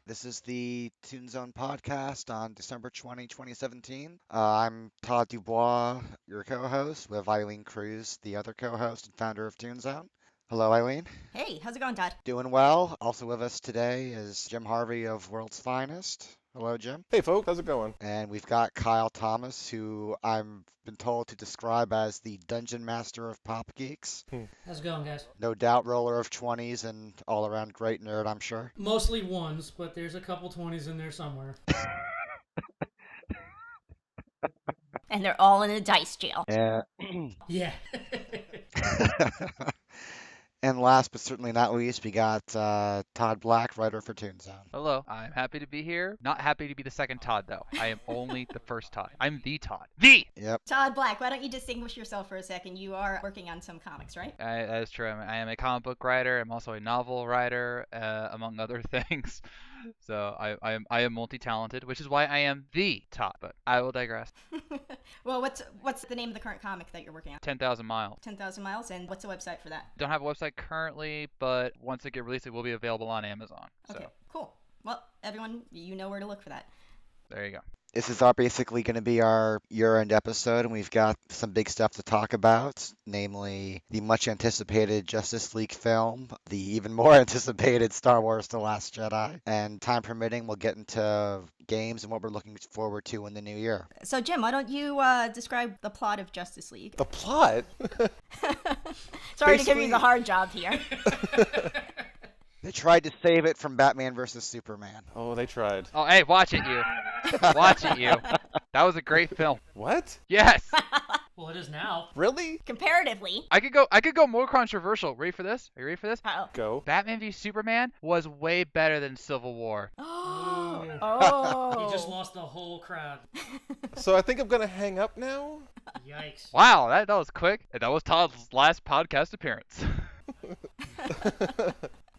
This is the Toonzone Podcast on December 2017. I'm Todd DuBois, your co-host, with Eileen Cruz, the other co-host and founder of Toonzone. Hello, Eileen. Hey, how's it going, Todd? Doing well. Also with us today is Jim Harvey of World's Finest. Hello, Jim. Hey, folks, how's it going? And we've got Kyle Thomas, who I've been told to describe as the Dungeon Master of Pop Geeks. How's it going, guys? No doubt roller of 20s and all-around great nerd, I'm sure. Mostly ones, but there's a couple 20s in there somewhere. And they're all in a dice jail. Yeah. Yeah. And last but certainly not least, we got Todd Black, writer for Toonzone. Hello, I'm happy to be here. Not happy to be the second Todd, though. I am only the first Todd. I'm the Todd. The! Yep. Todd Black, why don't you distinguish yourself for a second? You are working on some comics, right? That is true. I am a comic book writer. I'm also a novel writer, among other things. So I am multi-talented, which is why I am the Todd. But I will digress. Well, what's the name of the current comic that you're working on? 10,000 Miles. 10,000 Miles, and what's the website for that? Don't have a website currently, but once it get released, it will be available on Amazon. Okay, So cool. Well, everyone, you know where to look for that. there you go. This is basically going to be our year-end episode, and we've got some big stuff to talk about, namely the much-anticipated Justice League film, the even more anticipated Star Wars The Last Jedi, and time permitting, we'll get into games and what we're looking forward to in the new year. So, Jim, why don't you describe the plot of Justice League? The plot? Sorry to give you the hard job here. They tried to save it from Batman versus Superman. Oh, they tried. Oh, hey, watch it, you. Watch it, you. That was a great film. What? Yes. Well, it is now. Really? Comparatively. I could go more controversial. Ready for this? Are you ready for this? Uh-oh. Go. Batman v Superman was way better than Civil War. Oh. You just lost the whole crowd. So I think I'm gonna hang up now? Yikes. Wow, that was quick. That was Todd's last podcast appearance.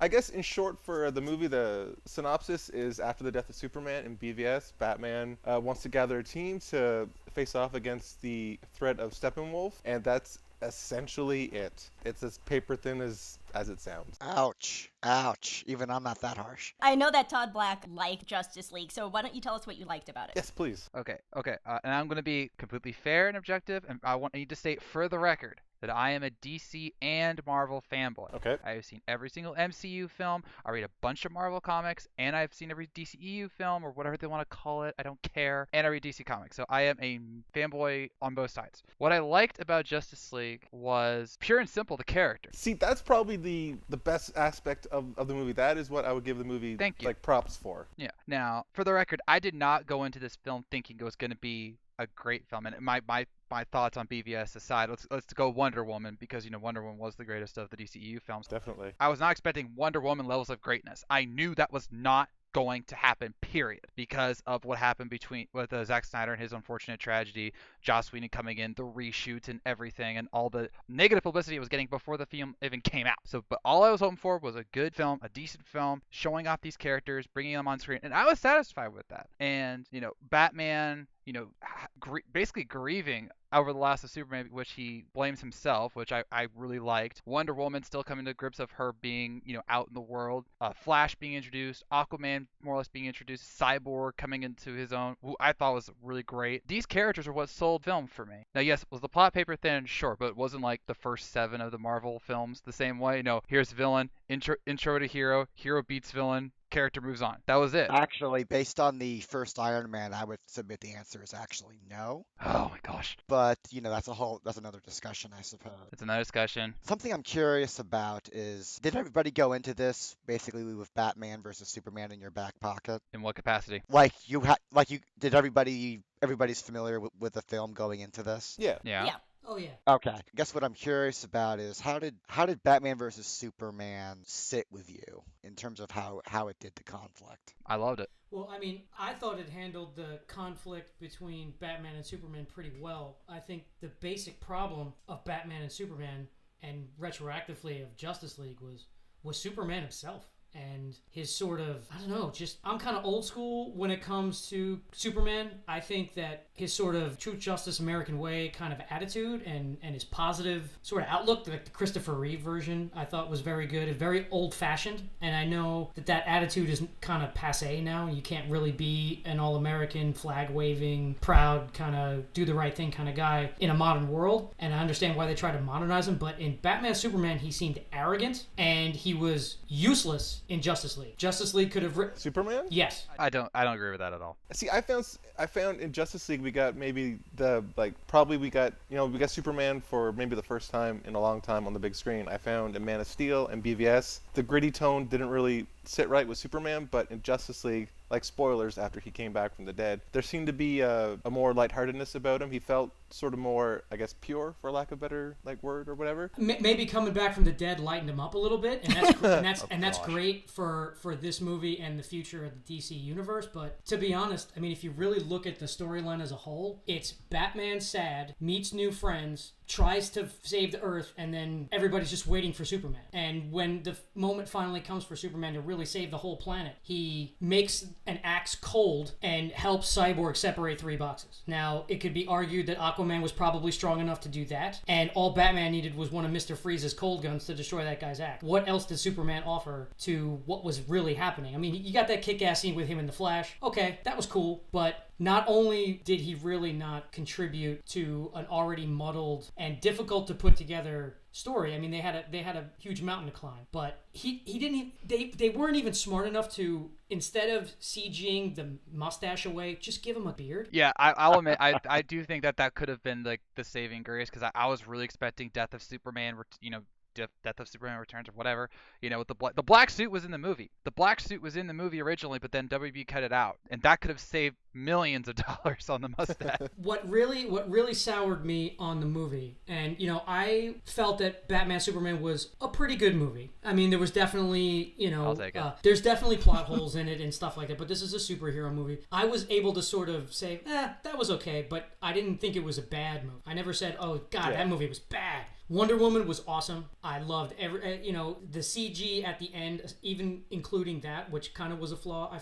I guess in short for the movie, the synopsis is after the death of Superman in BVS, Batman wants to gather a team to face off against the threat of Steppenwolf, and that's essentially it. It's as paper thin as it sounds. Ouch. Ouch. Even I'm not that harsh. I know that Todd Black liked Justice League, so why don't you tell us what you liked about it? Yes, please. Okay. And I'm going to be completely fair and objective, and I need to state for the record that I am a DC and Marvel fanboy. Okay. I have seen every single MCU film. I read a bunch of Marvel comics, and I've seen every DCEU film or whatever they want to call it. I don't care. And I read DC comics. So I am a fanboy on both sides. What I liked about Justice League was pure and simple the character. See, that's probably the best aspect of the movie. That is what I would give the movie Thank you. like props for. Yeah. Now, for the record, I did not go into this film thinking it was going to be a great film. And my thoughts on BVS aside, let's go Wonder Woman, because Wonder Woman was the greatest of the DCEU films. Definitely. I was not expecting Wonder Woman levels of greatness. I knew that was not going to happen, period, because of what happened with Zack Snyder and his unfortunate tragedy, Joss Whedon coming in, the reshoots and everything, and all the negative publicity it was getting before the film even came out. But all I was hoping for was a good film, a decent film, showing off these characters, bringing them on screen, and I was satisfied with that. And Batman, basically grieving over the loss of Superman, which he blames himself, which I really liked. Wonder Woman still coming to grips of her being, out in the world. Flash being introduced. Aquaman more or less being introduced. Cyborg coming into his own, who I thought was really great. These characters are what sold film for me. Now, yes, was the plot paper thin? Sure, but it wasn't like the first 7 of the Marvel films the same way. Here's villain, intro to hero beats villain, character moves on. That was it. Actually, based on the first Iron Man, I would submit the answer is actually no. Oh my gosh. But, that's another discussion, I suppose. It's another discussion. Something I'm curious about is, did everybody go into this basically with Batman versus Superman in your back pocket? In what capacity? Did everybody's familiar with the film going into this? Yeah. Yeah. Oh, yeah. Okay. I guess what I'm curious about is how did Batman versus Superman sit with you in terms of how it did the conflict? I loved it. Well, I mean, I thought it handled the conflict between Batman and Superman pretty well. I think the basic problem of Batman and Superman, and retroactively of Justice League, was Superman himself. and his sort of, I don't know, just, I'm kind of old school when it comes to Superman. I think that his sort of truth, justice, American way kind of attitude and his positive sort of outlook, like the Christopher Reeve version, I thought was very good and very old-fashioned. And I know that attitude is kind of passé now. You can't really be an all-American, flag-waving, proud, kind of do the right thing kind of guy in a modern world. And I understand why they try to modernize him. But in Batman Superman, he seemed arrogant and he was useless in Justice League. Justice League could have Superman? Yes. I don't agree with that at all. See, I found in Justice League we got maybe we got Superman for maybe the first time in a long time on the big screen. I found in Man of Steel and BVS the gritty tone didn't really sit right with Superman, but in Justice League, like spoilers after he came back from the dead, there seemed to be a more lightheartedness about him. He felt sort of more, I guess, pure, for lack of a better word or whatever. Maybe coming back from the dead lightened him up a little bit, and that's great for this movie and the future of the DC universe. But to be honest, I mean, if you really look at the storyline as a whole, it's Batman sad, meets new friends, tries to save the Earth, and then everybody's just waiting for Superman. And when the moment finally comes for Superman to really save the whole planet, he makes an axe cold and helps Cyborg separate 3 boxes. Now, it could be argued that Aquaman was probably strong enough to do that, and all Batman needed was one of Mr. Freeze's cold guns to destroy that guy's axe. What else did Superman offer to what was really happening? I mean, you got that kick-ass scene with him in the Flash. Okay, that was cool, but not only did he really not contribute to an already muddled and difficult to put together story. I mean, they had a huge mountain to climb, but he didn't. They weren't even smart enough to, instead of CGing the mustache away, just give him a beard. Yeah, I'll admit, I do think that could have been like the saving grace, because I was really expecting Death of Superman, Death of Superman Returns or whatever, with the black suit was in the movie. The black suit was in the movie originally, but then WB cut it out, and that could have saved millions of dollars on the mustache. What really soured me on the movie, and I felt that Batman Superman was a pretty good movie. I mean, there was definitely I'll take it. There's definitely plot holes in it and stuff like that, but this is a superhero movie. I was able to sort of say, that was okay, but I didn't think it was a bad movie. I never said, oh god, that movie was bad. Wonder Woman was awesome. I loved the CG at the end, even including that, which kind of was a flaw.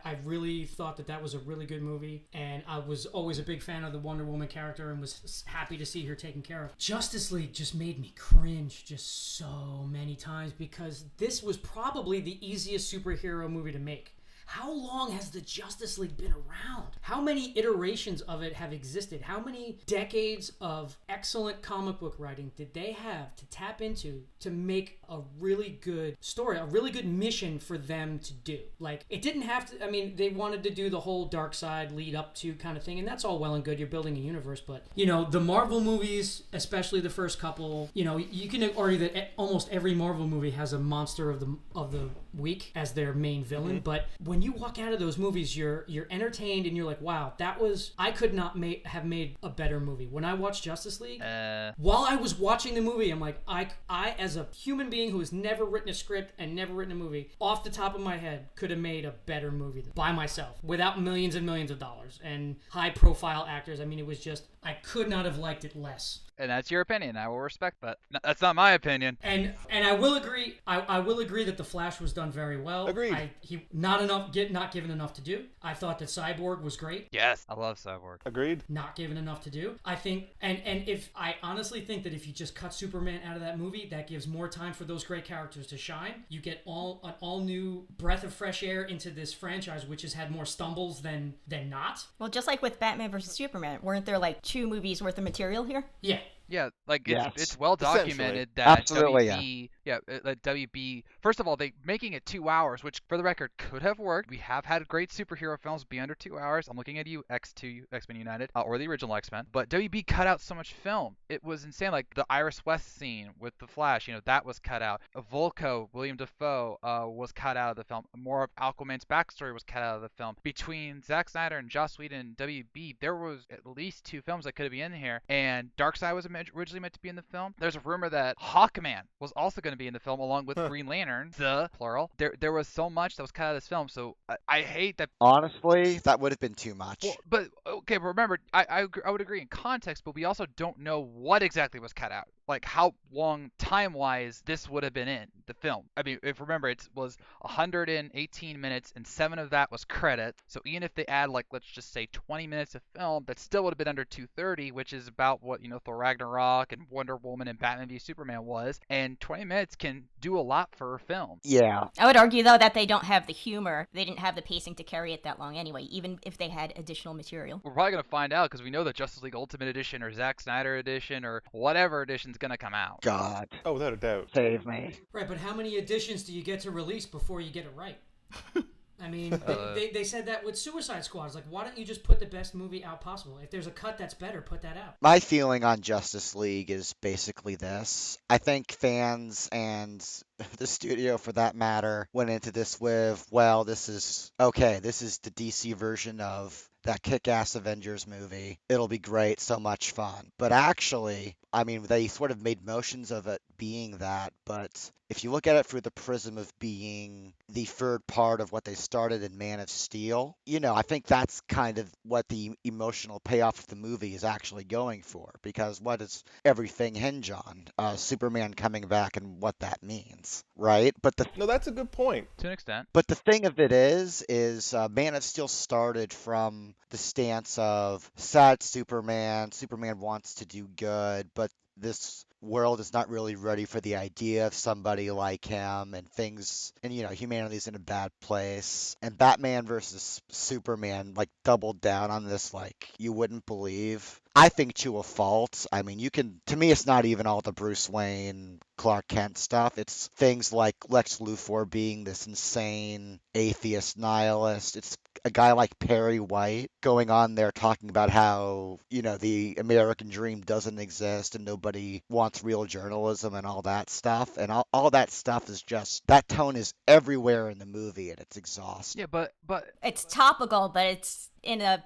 I really thought that was a really good movie, and I was always a big fan of the Wonder Woman character and was happy to see her taken care of. Justice League just made me cringe just so many times, because this was probably the easiest superhero movie to make. How long has the Justice League been around? How many iterations of it have existed? How many decades of excellent comic book writing did they have to tap into to make a really good story, a really good mission for them to do? Like, it didn't have to, I mean, they wanted to do the whole dark side lead up to kind of thing, and that's all well and good. You're building a universe, but, the Marvel movies, especially the first couple, you can argue that almost every Marvel movie has a monster of the week as their main villain, but when you walk out of those movies, you're entertained and you're like, wow, I could not have made a better movie. When I watched Justice League, while I was watching the movie, I'm like, I as a human being who has never written a script and never written a movie, off the top of my head, could have made a better movie by myself without millions and millions of dollars and high profile actors. I mean, it was just, I could not have liked it less. And that's your opinion. I will respect that. No, that's not my opinion. And I will agree. I will agree that the Flash was done very well. Agreed. He not given enough to do. I thought that Cyborg was great. Yes, I love Cyborg. Agreed. Not given enough to do. I think, and if I honestly think that if you just cut Superman out of that movie, that gives more time for those great characters to shine. You get an all new breath of fresh air into this franchise, which has had more stumbles than not. Well, just like with Batman versus Superman, weren't there like 2 movies worth of material here? Yeah. Yeah, like Yes. it's well documented that Absolutely, WB. First of all, they making it 2 hours, which for the record could have worked. We have had great superhero films be under 2 hours. I'm looking at you, X2, X-Men United, or the original X-Men. But WB cut out so much film. It was insane. Like the Iris West scene with the Flash, that was cut out. Volko, William Dafoe, was cut out of the film. More of Aquaman's backstory was cut out of the film. Between Zack Snyder and Joss Whedon and WB, there was at least 2 films that could have been in here. And Darkseid was originally meant to be in the film. There's a rumor that Hawkman was also going to be in the film along with Green Lantern, the plural. There was so much that was cut out of this film, so I hate that. Honestly, that would have been too much. But remember, I would agree in context, but we also don't know what exactly was cut out. like how long time-wise this would have been in the film. I mean, if remember, it was 118 minutes, and 7 of that was credit. So even if they add, like, let's just say 20 minutes of film, that still would have been under 230, which is about what, Thor Ragnarok and Wonder Woman and Batman v Superman was. And 20 minutes can do a lot for a film. Yeah. I would argue, though, that they don't have the humor. They didn't have the pacing to carry it that long anyway, even if they had additional material. We're probably going to find out because we know that Justice League Ultimate Edition or Zack Snyder Edition or whatever edition's going to come out. God. Oh, without a doubt. Save me. Right, but how many editions do you get to release before you get it right? I mean, they said that with Suicide Squad. It's like, why don't you just put the best movie out possible? If there's a cut that's better, put that out. My feeling on Justice League is basically this. I think fans and the studio, for that matter, went into this with, well, this is the DC version of that kick-ass Avengers movie. It'll be great, so much fun. But actually, I mean, they sort of made motions of it being that, but if you look at it through the prism of being the third part of what they started in Man of Steel, I think that's kind of what the emotional payoff of the movie is actually going for, because what does everything hinge on? Superman coming back and what that means, right? No, that's a good point. To an extent. But the thing of it is Man of Steel started from the stance of sad Superman wants to do good, but this world is not really ready for the idea of somebody like him, and humanity's in a bad place. And Batman versus Superman doubled down on this like you wouldn't believe. I think to a fault. I mean, to me, it's not even all the Bruce Wayne, Clark Kent stuff. It's things like Lex Luthor being this insane atheist nihilist. It's a guy like Perry White going on there talking about how, the American dream doesn't exist and nobody wants real journalism and all that stuff. And all that stuff is just, that tone is everywhere in the movie, and it's exhausting. Yeah, but It's topical, but it's in a,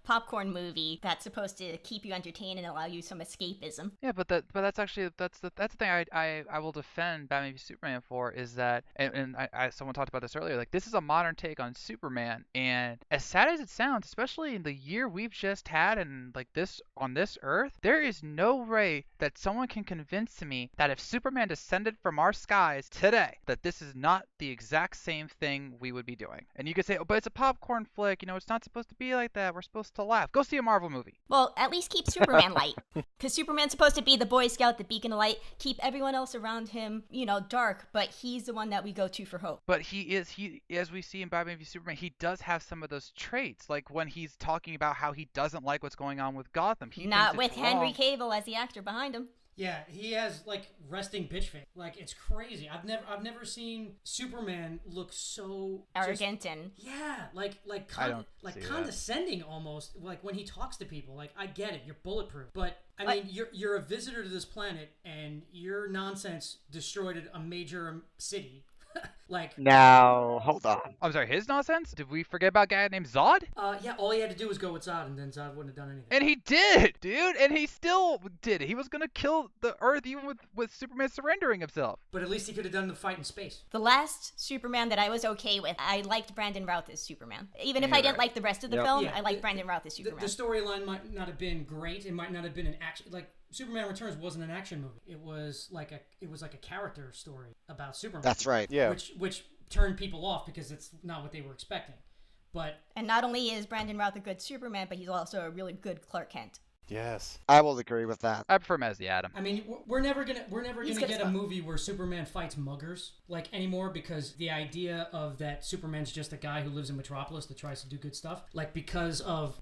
popcorn movie that's supposed to keep you entertained and allow you some escapism. yeah, but that's the thing I will defend Batman v Superman for, is that, and someone talked about this earlier, like, this is a modern take on Superman, and as sad as it sounds, especially in the year we've just had and like this on this earth, there is no way that someone can convince me that if Superman descended from our skies today, that this is not the exact same thing we would be doing. And you could say, oh, but it's a popcorn flick, it's not supposed to be like that, we're supposed to laugh. Go see a Marvel movie. Well, at least keep Superman light. Because Superman's supposed to be the Boy Scout, the beacon of light, keep everyone else around him, dark, but he's the one that we go to for hope. But he, as we see in Batman v Superman, he does have some of those traits, like when he's talking about how he doesn't like what's going on with Gotham. Not with Henry Cavill as the actor behind him. Yeah, he has resting bitch face. Like, it's crazy. I've never seen Superman look so arrogant and condescending almost. Like when he talks to people. Like, I get it, you're bulletproof, but I mean, you're a visitor to this planet, and your nonsense destroyed a major city. Now, hold on. I'm sorry, his nonsense? Did we forget about a guy named Zod? Yeah, all he had to do was go with Zod, and then Zod wouldn't have done anything. And he did, dude, and he still did. He was gonna kill the Earth even with Superman surrendering himself. But at least he could have done the fight in space. The last Superman that I was okay with, I liked Brandon Routh as Superman. Even if I didn't like the rest of the film, I liked Brandon Routh as Superman. The storyline might not have been great. It might not have been an action, Superman Returns wasn't an action movie. It was like a character story about Superman. That's right. Yeah. Which turned people off because it's not what they were expecting. And not only is Brandon Routh a good Superman, but he's also a really good Clark Kent. Yes. I will agree with that. I prefer him as the Atom. I mean, we're never gonna get a fun. movie where Superman fights muggers anymore, because the idea of that Superman's just a guy who lives in Metropolis that tries to do good stuff, because of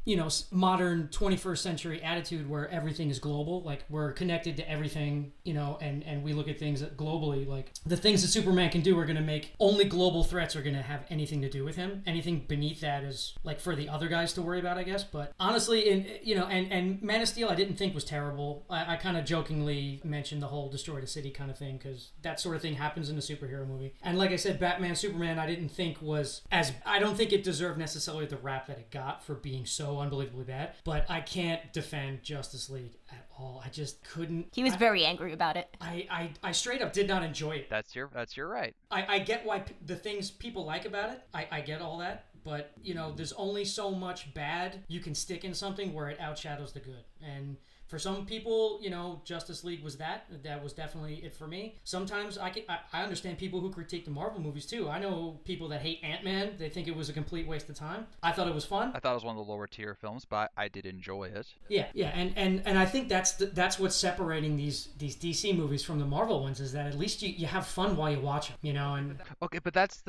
modern 21st century attitude where everything is global, we're connected to everything, and we look at things globally. The things that Superman can do are gonna make only global threats are gonna have anything to do with him. Anything beneath that is for the other guys to worry about, I guess. But honestly, and Man of Steel I didn't think was terrible. I kind of jokingly mentioned the whole destroy the city kind of thing, because that sort of thing happens in a superhero movie. And like I said, Batman Superman I didn't think was I don't think it deserved necessarily the rap that it got for being so unbelievably bad, but I can't defend Justice League at all. I just couldn't. He was very angry about it. I straight up did not enjoy it. That's your right. I get why the things people like about it. I get all that. But, there's only so much bad you can stick in something where it outshadows the good. And For some people, Justice League was that was definitely it for me. Sometimes I understand people who critique the Marvel movies too. I know people that hate Ant-Man. They think it was a complete waste of time. I thought it was fun. I thought it was one of the lower tier films, but I did enjoy it. Yeah, and I think that's what's separating these DC movies from the Marvel ones, is that at least you have fun while you watch them, and Okay, but that's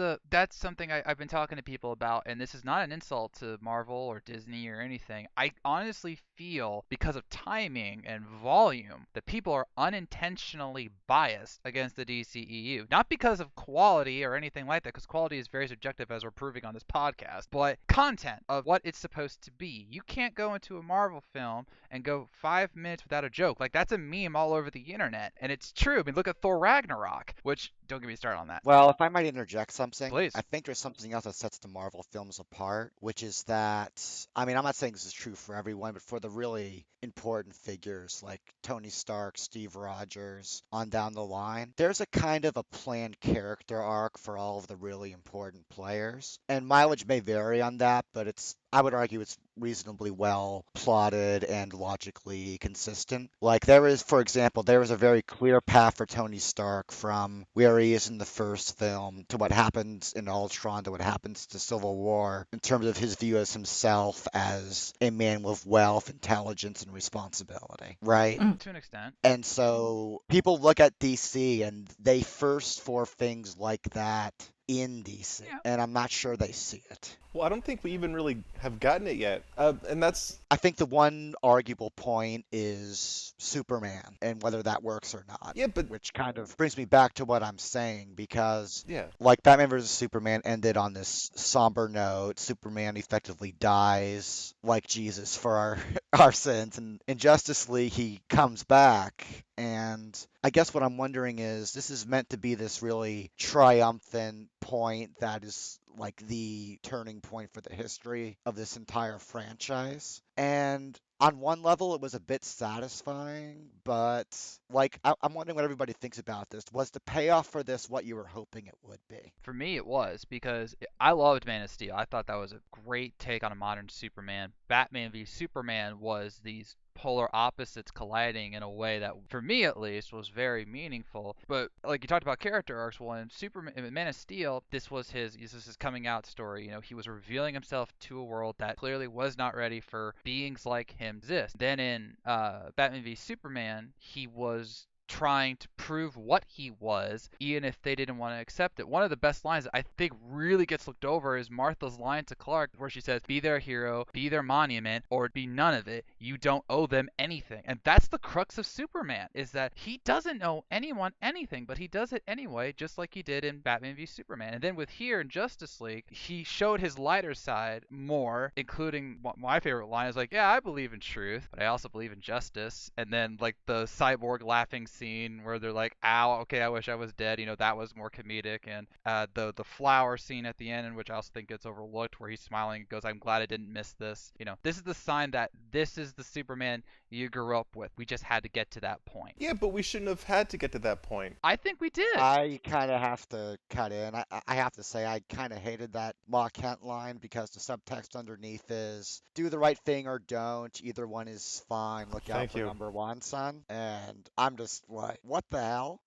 something I've been talking to people about, and this is not an insult to Marvel or Disney or anything. I honestly feel, because of timing and volume, that people are unintentionally biased against the DCEU. Not because of quality or anything like that, because quality is very subjective, as we're proving on this podcast, but content of what it's supposed to be. You can't go into a Marvel film and go 5 minutes without a joke. Like, that's a meme all over the internet, and it's true. I mean, look at Thor Ragnarok, which, don't get me started on that. Well, if I might interject something, Please. I think there's something else that sets the Marvel films apart, which is that, I mean, I'm not saying this is true for everyone, but for the really important figures like Tony Stark, Steve Rogers, on down the line, there's a kind of a planned character arc for all of the really important players. And mileage may vary on that, but I would argue it's reasonably well plotted and logically consistent. Like for example, there is a very clear path for Tony Stark from where he is in the first film to what happens in Ultron to what happens to Civil War in terms of his view as himself as a man with wealth, intelligence, and responsibility, right? To an extent. And so people look at DC and they first for things like that in DC, Yeah. and I'm not sure they see it. Well, I don't think we even really have gotten it yet. And that's... I think the one arguable point is Superman and whether that works or not. Yeah, but... Which kind of brings me back to what I'm saying, because Yeah. like Batman vs. Superman ended on this somber note. Superman effectively dies like Jesus for our sins. And in Justice League, he comes back. And I guess what I'm wondering is, this is meant to be this really triumphant point that is like the turning point for the history of this entire franchise. And on one level, it was a bit satisfying, but like I'm wondering what everybody thinks about this. Was the payoff for this what you were hoping it would be? For me, it was, because I loved Man of Steel. I thought that was a great take on a modern Superman. Batman v Superman was these polar opposites colliding in a way that, for me at least, was very meaningful. But like you talked about character arcs, well, in Man of Steel, this was his coming out story. He was revealing himself to a world that clearly was not ready for beings like him to exist. Then in Batman v Superman, he was trying to prove what he was, even if they didn't want to accept it. One of the best lines that I think really gets looked over is Martha's line to Clark, where she says, "Be their hero, be their monument, or be none of it. You don't owe them anything." And that's the crux of Superman, is that he doesn't owe anyone anything, but he does it anyway, just like he did in Batman v Superman. And then with here in Justice League, he showed his lighter side more, including my favorite line is like, "Yeah, I believe in truth, but I also believe in justice." And then like the Cyborg laughing scene where they're like, "Ow, okay, I wish I was dead," that was more comedic. And the flower scene at the end, in which I also think gets overlooked, where he's smiling and goes, "I'm glad I didn't miss this." This is the sign that this is the Superman you grew up with. We just had to get to that point. Yeah, but we shouldn't have had to get to that point. I think we did. I kind of have to cut in. I have to say I kind of hated that Ma Kent line, because the subtext underneath is, do the right thing or don't. Either one is fine. Look out Thank for you. number one, son. And I'm just like, what the hell?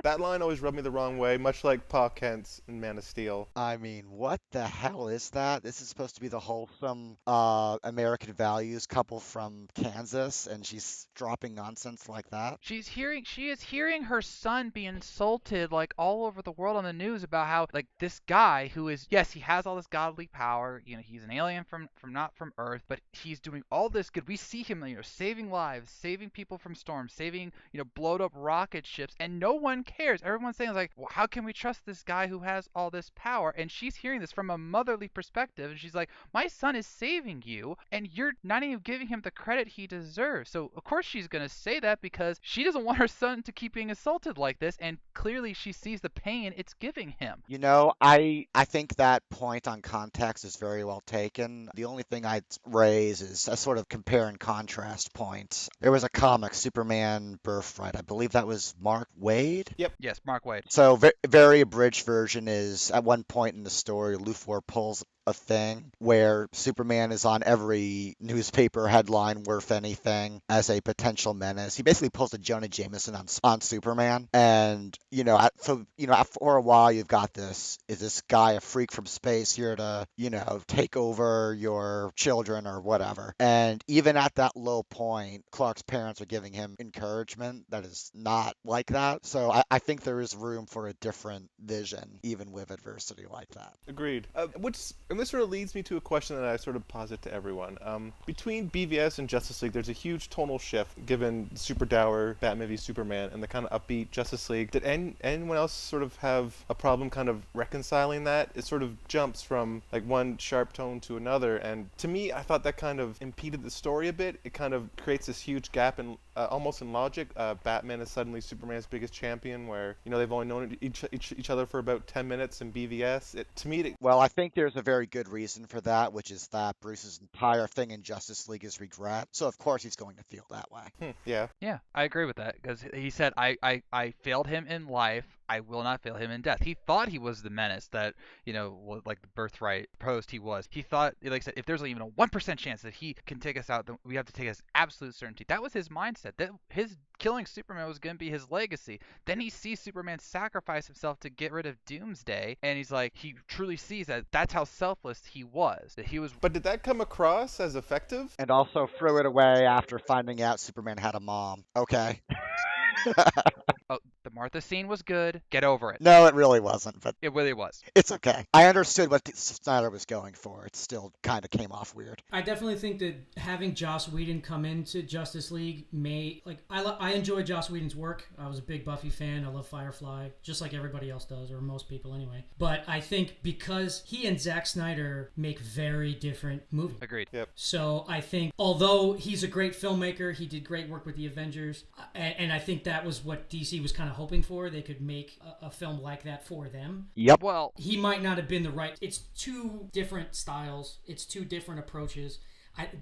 That line always rubbed me the wrong way, much like Pa Kent's in Man of Steel. I mean, what the hell is that? This is supposed to be the wholesome American values couple from Kansas, and she's dropping nonsense like that. She is hearing her son be insulted like all over the world on the news about how, like, this guy who is, yes, he has all this godly power, he's an alien from not from Earth, but he's doing all this good. We see him, saving lives, saving people from storms, saving, blowed up rocket ships, and no one cares. Everyone's saying, like, well, how can we trust this guy who has all this power? And she's hearing this from a motherly perspective, and she's like, my son is saving you, and you're not even giving him the credit he deserves. So of course she's gonna say that, because she doesn't want her son to keep being assaulted like this, and clearly she sees the pain it's giving him. I think that point on context is very well taken. The only thing I'd raise is a sort of compare and contrast point. There was a comic, Superman Birthright. I believe that was Mark Waid. Yep. Yes, Mark Waid. So very abridged version is, at one point in the story, Luthor pulls a thing where Superman is on every newspaper headline worth anything as a potential menace. He basically pulls a Jonah Jameson on Superman. And, for a while you've got is this guy a freak from space here to, take over your children or whatever. And even at that low point, Clark's parents are giving him encouragement that is not like that. So I think there is room for a different vision, even with adversity like that. Agreed. And this sort of leads me to a question that I sort of posit to everyone. Between BVS and Justice League, there's a huge tonal shift given the super dour Batman v Superman and the kind of upbeat Justice League. Did anyone else sort of have a problem kind of reconciling that? It sort of jumps from like one sharp tone to another, and to me, I thought that kind of impeded the story a bit. It kind of creates this huge gap in almost in logic. Batman is suddenly Superman's biggest champion, where they've only known each other for about 10 minutes in BVS. Well, I think there's a very good reason for that, which is that Bruce's entire thing in Justice League is regret. So of course he's going to feel that way. Yeah. Yeah, I agree with that because he said, I failed him in life. I will not fail him in death. He thought he was the menace that, like the birthright post he was. He thought, like I said, if there's even a 1% chance that he can take us out, then we have to take as absolute certainty. That was his mindset. That his killing Superman was going to be his legacy. Then he sees Superman sacrifice himself to get rid of Doomsday, and he's like, he truly sees that that's how selfless he was. That he was. But did that come across as effective? And also threw it away after finding out Superman had a mom. Okay. Oh, the Martha scene was good. Get over it. No, it really wasn't, but It really was. it's okay. I understood what Snyder was going for. It still kind of came off weird. I definitely think that having Joss Whedon come into Justice League I enjoy Joss Whedon's work. I was a big Buffy fan. I love Firefly, just like everybody else does, or most people anyway. But I think because he and Zack Snyder make very different movies. Agreed. Yep. So I think, although he's a great filmmaker, he did great work with the Avengers, and I think that was what DC was kind of hoping for. They could make a film like that for them. Yep. Well, He might not have been the right. It's two different styles. It's two different approaches.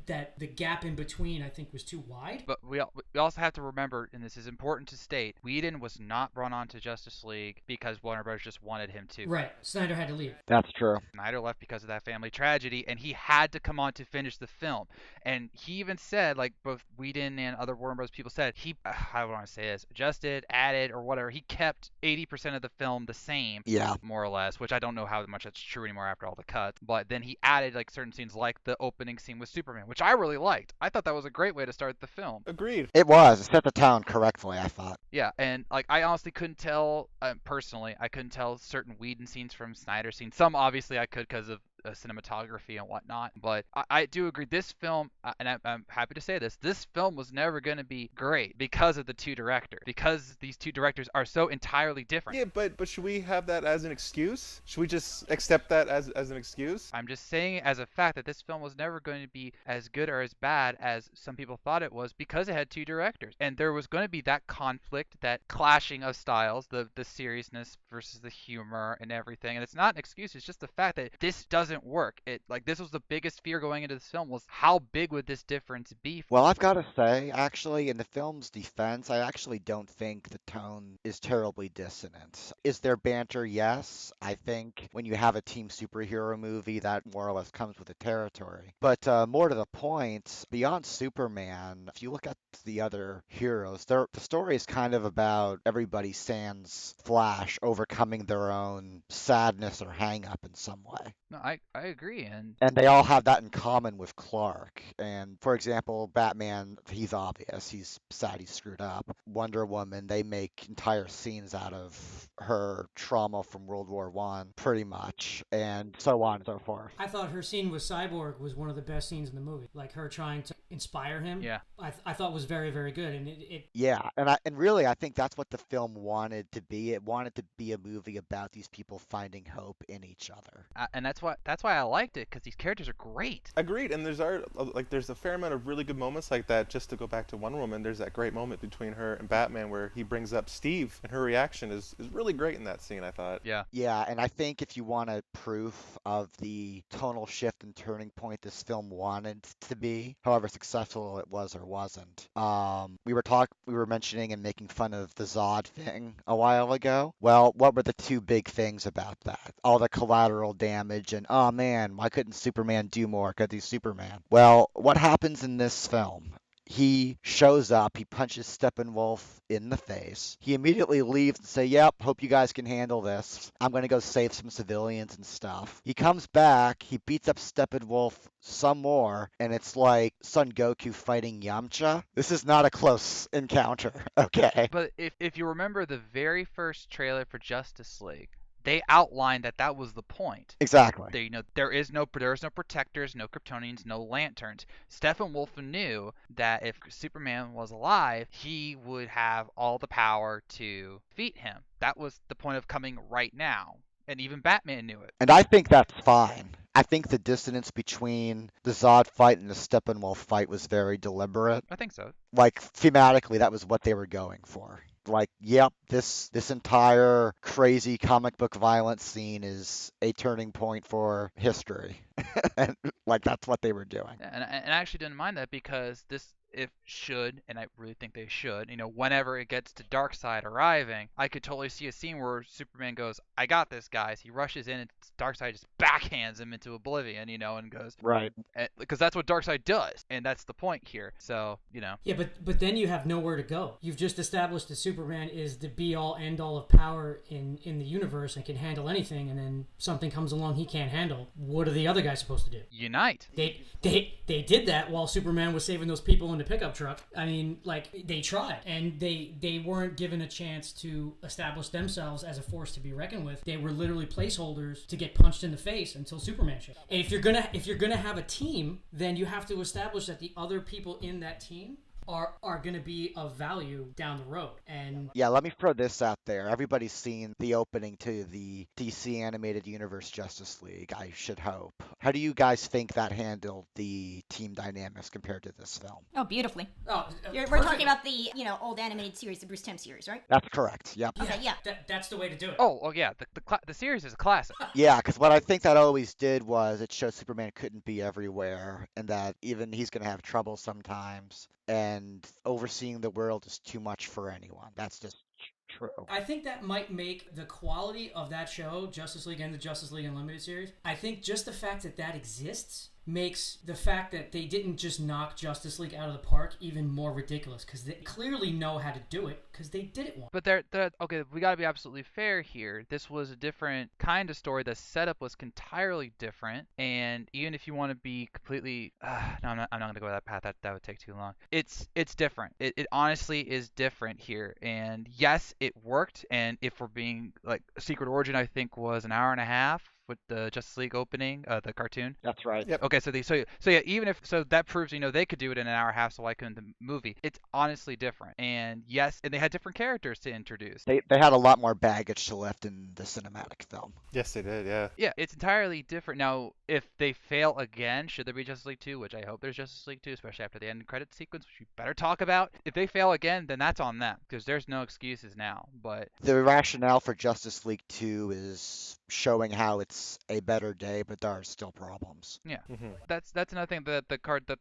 That the gap in between, I think, was too wide. but we also have to remember, and this is important to state, Whedon was not brought on to Justice League because Warner Bros. Just wanted him to. Right. Snyder had to leave. That's true. Snyder left because of that family tragedy, and he had to come on to finish the film. And he even said, like both Whedon and other Warner Bros. People said, I don't want to say this, adjusted, added, or whatever. He kept 80% of the film the same, Yeah. more or less, which I don't know how much that's true anymore after all the cuts. But then he added like certain scenes, like the opening scene with Superman, which I really liked. I thought that was a great way to start the film. Agreed. It was. It set the tone correctly, I thought. Yeah, and like I honestly couldn't tell, personally, I couldn't tell certain Whedon scenes from Snyder scenes. Some obviously I could because of cinematography and whatnot, but I do agree this film, and I'm happy to say this film was never going to be great because of the two directors, because these two directors are so entirely different. Yeah, but should we have that as an excuse? Should we just accept that as an excuse? I'm just saying it as a fact that this film was never going to be as good or as bad as some people thought it was because it had two directors, and there was going to be that conflict, that clashing of styles, the seriousness versus the humor and everything. And it's not an excuse, it's just the fact that this doesn't work. This was the biggest fear going into this film, was how big would this difference be? Well, I've got to say, actually, in the film's defense, I actually don't think the tone is terribly dissonant. Is there banter? Yes. I think when you have a team superhero movie, that more or less comes with the territory. But more to the point, beyond Superman, if you look at the other heroes, the story is kind of about everybody sans Flash overcoming their own sadness or hang-up in some way. No, I agree, and they all have that in common with Clark. And for example, Batman, he's obvious. He's sad he's screwed up. Wonder Woman, they make entire scenes out of her trauma from World War One, pretty much, and so on and so forth. I thought her scene with Cyborg was one of the best scenes in the movie. Like her trying to inspire him. Yeah. I thought was very, very good. And it Yeah, and really, I think that's what the film wanted to be. It wanted to be a movie about these people finding hope in each other. and that's why I liked it, because these characters are great. Agreed. And there's a fair amount of really good moments like that. Just to go back to Wonder Woman, there's that great moment between her and Batman where he brings up Steve, and her reaction is really great in that scene, I thought. Yeah. Yeah, and I think if you want a proof of the tonal shift and turning point this film wanted to be, however successful it was or wasn't. We were mentioning and making fun of the Zod thing a while ago. Well, what were the two big things about that? All the collateral damage and, oh man, why couldn't Superman do more? Because he's Superman. Well, what happens in this film? He shows up, he punches Steppenwolf in the face. He immediately leaves and say, "Yep, hope you guys can handle this. I'm going to go save some civilians and stuff." He comes back, he beats up Steppenwolf some more, and it's like Son Goku fighting Yamcha. This is not a close encounter, okay? But if you remember the very first trailer for Justice League, they outlined that that was the point. Exactly. There is no protectors, no Kryptonians, no lanterns. Steppenwolf knew that if Superman was alive, he would have all the power to defeat him. That was the point of coming right now. And even Batman knew it. And I think that's fine. I think the dissonance between the Zod fight and the Steppenwolf fight was very deliberate. I think so. Like, thematically, that was what they were going for. Like, yep, this entire crazy comic book violence scene is a turning point for history. And, like, that's what they were doing. And I actually didn't mind that because and I really think they should, whenever it gets to Darkseid arriving, I could totally see a scene where Superman goes, "I got this, guys." He rushes in and Darkseid just backhands him into oblivion, and goes, Right. because that's what Darkseid does, and that's the point here. So, Yeah, but then you have nowhere to go. You've just established that Superman is the be-all, end-all of power in the universe and can handle anything, and then something comes along he can't handle. What are the other guys supposed to do? Unite. They did that while Superman was saving those people in the pickup truck. I mean, like, they tried, and they weren't given a chance to establish themselves as a force to be reckoned with. They were literally placeholders to get punched in the face until Superman showed up. And if you're gonna have a team, then you have to establish that the other people in that team are going to be of value down the road. And Yeah, let me throw this out there. Everybody's seen the opening to the DC Animated Universe Justice League, I should hope. How do you guys think that handled the team dynamics compared to this film? Oh, beautifully. We're perfect. talking about the old animated series, the Bruce Timm series, right? That's correct, yep. Okay, yeah. That's the way to do it. Oh yeah, the series is a classic. Yeah, because what I think that always did was it showed Superman couldn't be everywhere and that even he's going to have trouble sometimes. And overseeing the world is too much for anyone. That's just true. I think that might make the quality of that show, Justice League and the Justice League Unlimited series, I think just the fact that exists makes the fact that they didn't just knock Justice League out of the park even more ridiculous, because they clearly know how to do it because they did it once. But okay, we got to be absolutely fair here. This was a different kind of story. The setup was entirely different, and even if you want to be completely, no, I'm not going to go that path. That would take too long. It's different. It honestly is different here, and yes, it worked. And if we're being like, Secret Origin, I think was an hour and a half with the Justice League opening, the cartoon. That's right. Yep. Okay, so yeah, even if that proves they could do it in an hour and a half, so why couldn't the movie? It's honestly different, and yes, and they had different characters to introduce. They had a lot more baggage to lift in the cinematic film. Yes, they did. Yeah. Yeah, it's entirely different. Now, if they fail again, should there be Justice League 2? Which I hope there's Justice League 2, especially after the end credit sequence, which you better talk about. If they fail again, then that's on them, because there's no excuses now. But The rationale for Justice League 2 is showing how it's a better day, but there are still problems. yeah, Mm-hmm. that's another thing that the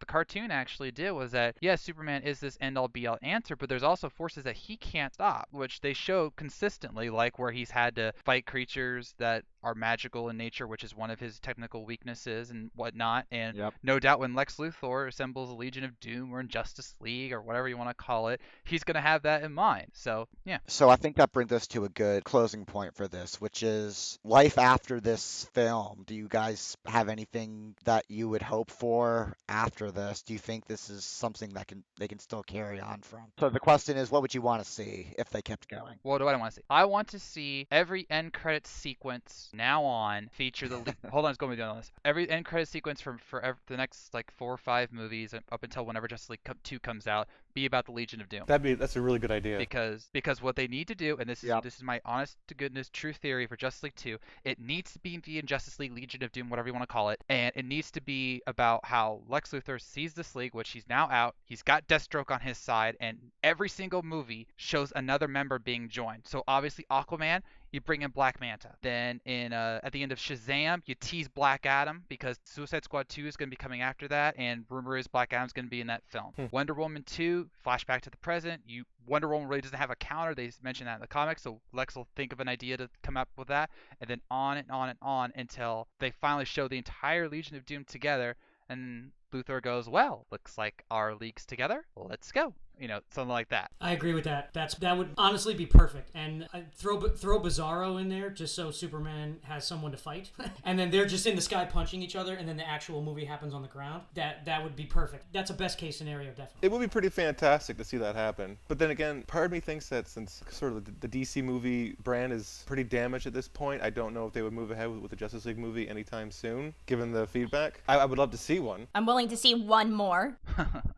cartoon actually did was that yes, Superman is this end all be all answer, but there's also forces that he can't stop, which they show consistently, like where he's had to fight creatures that are magical in nature, which is one of his technical weaknesses and whatnot. And Yep. no doubt when Lex Luthor assembles a Legion of Doom or Injustice League or whatever you want to call it, he's going to have that in mind. So, yeah. So I think that brings us to a good closing point for this, which is life after this film. Do you guys have anything that you would hope for after this? Do you think this is something that they can still carry on from? So the question is, what would you want to see if they kept going? What do I want to see? I want to see every end credit sequence now on feature the hold on, it's going to be on this. Every end credit sequence from the next like 4 or 5 movies up until whenever Justice League 2 comes out be about the Legion of Doom. That's a really good idea. Because what they need to do, and this is my honest to goodness true theory for Justice League 2, it needs to be the Injustice League, Legion of Doom, whatever you want to call it, and it needs to be about how Lex Luthor sees this league, which he's now out. He's got Deathstroke on his side, and every single movie shows another member being joined. So obviously Aquaman, you bring in Black Manta. Then in at the end of Shazam, you tease Black Adam because Suicide Squad 2 is going to be coming after that, and rumor is Black Adam's going to be in that film. Wonder Woman 2, flashback to the present. Wonder Woman really doesn't have a counter. They mentioned that in the comics, so Lex will think of an idea to come up with that, and then on and on and on until they finally show the entire Legion of Doom together, and Luthor goes, well, looks like our league's together. Let's go. Something like that. I agree with that. That would honestly be perfect. And I'd throw Bizarro in there just so Superman has someone to fight. And then they're just in the sky punching each other, and then the actual movie happens on the ground. That would be perfect. That's a best case scenario, definitely. It would be pretty fantastic to see that happen. But then again, part of me thinks that since sort of the DC movie brand is pretty damaged at this point, I don't know if they would move ahead with the Justice League movie anytime soon, given the feedback. I would love to see one. I'm willing to see one more.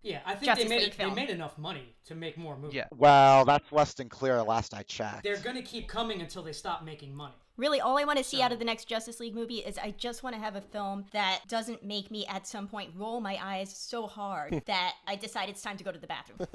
Yeah, I think Justice they League film. made enough money to make more movies. Yeah. Well, that's less than clear last I checked. They're going to keep coming until they stop making money. Really, all I want to see out of the next Justice League movie is I just want to have a film that doesn't make me at some point roll my eyes so hard that I decide it's time to go to the bathroom.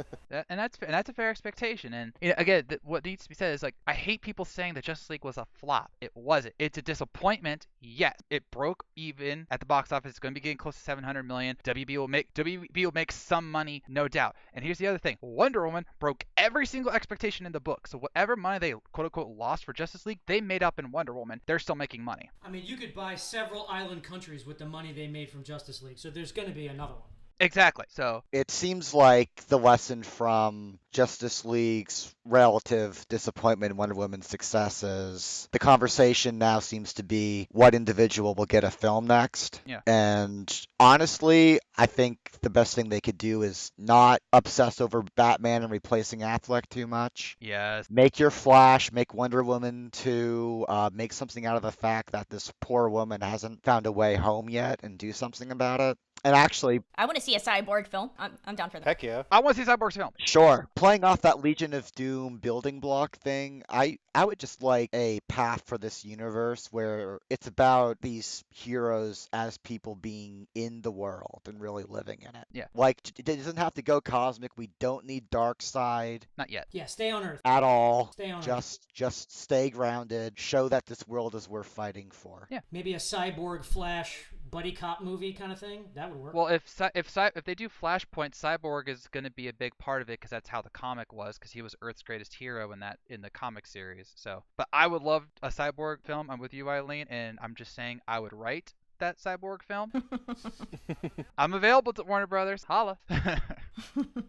And that's a fair expectation. And again, what needs to be said is, like, I hate people saying that Justice League was a flop. It wasn't. It's a disappointment. Yes, it broke even at the box office. It's going to be getting close to 700 million. WB will make some money, no doubt. And here's the other thing: Wonder Woman broke every single expectation in the book. So whatever money they quote unquote lost for Justice League, they made up in Wonder Woman. They're still making money. I mean, you could buy several island countries with the money they made from Justice League, so there's going to be another one. Exactly. So it seems like the lesson from Justice League's relative disappointment in Wonder Woman's successes, the conversation now seems to be what individual will get a film next. Yeah. And honestly, I think the best thing they could do is not obsess over Batman and replacing Affleck too much. yes. Make your Flash, make Wonder Woman 2, make something out of the fact that this poor woman hasn't found a way home yet, and do something about it. And actually, I want to see a cyborg film. I'm down for that. Heck yeah. I want to see Cyborg's film. sure, playing off that Legion of Doom building block thing, I would just like a path for this universe where it's about these heroes as people being in the world and really living in it. Yeah. Like, it doesn't have to go cosmic. We don't need Darkseid Not yet. Yeah, stay on Earth. at all. Stay on Earth. Just stay grounded. Show that this world is worth fighting for. Yeah. Maybe a cyborg Flash buddy cop movie kind of thing. That would work. Well, if they do Flashpoint, Cyborg is going to be a big part of it because that's how the comic was, because he was Earth's greatest hero in the comic series. So, but I would love a Cyborg film. I'm with you, Eileen, and I'm just saying I would write that Cyborg film. I'm available to Warner Brothers. Holla.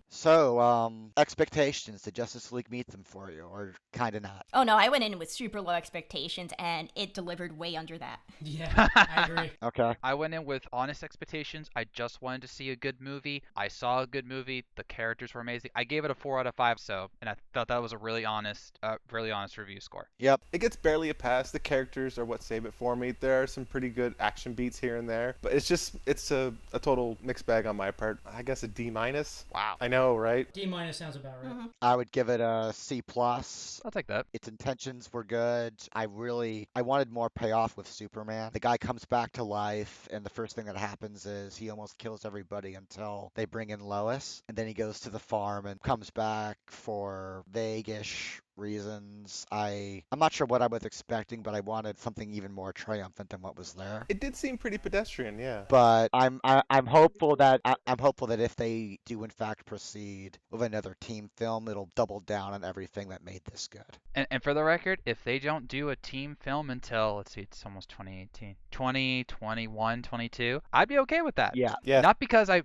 So, expectations, did Justice League meet them for you, or kind of not? Oh no, I went in with super low expectations and it delivered way under that. Yeah, I agree. Okay. I went in with honest expectations. I just wanted to see a good movie. I saw a good movie. The characters were amazing. I gave it a 4 out of 5. So, and I thought that was a really honest review score. Yep. It gets barely a pass. The characters are what save it for me. There are some pretty good action beats here and there, but it's a total mixed bag on my part. I guess a D-. Wow. I know, right? D- sounds about right. Mm-hmm. I would give it a C+. I'll take that. Its intentions were good. I wanted more payoff with Superman. The guy comes back to life, and the first thing that happens is he almost kills everybody until they bring in Lois, and then he goes to the farm and comes back for vague-ish reasons. I'm not sure what I was expecting, but I wanted something even more triumphant than what was there. It did seem pretty pedestrian, yeah. But I'm hopeful that if they do in fact proceed with another team film, it'll double down on everything that made this good. And for the record, if they don't do a team film until, let's see, it's almost 2018, 2021, 22, I'd be okay with that. Yeah. Yeah. Not because I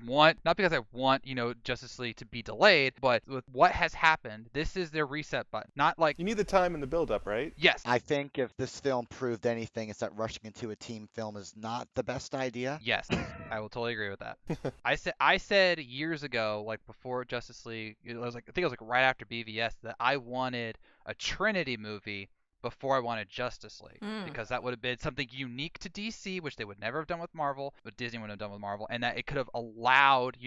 want Justice League to be delayed, but with what has happened, this is their reset button. Not like You need the time and the build-up, right? yes. I think if this film proved anything, it's that rushing into a team film is not the best idea. Yes, I will totally agree with that. I said years ago, like before Justice League, I think it was like right after BVS, that I wanted a Trinity movie before I wanted Justice League, because that would have been something unique to DC, which they would never have done with Marvel, but Disney would have done with Marvel, and that it could have allowed,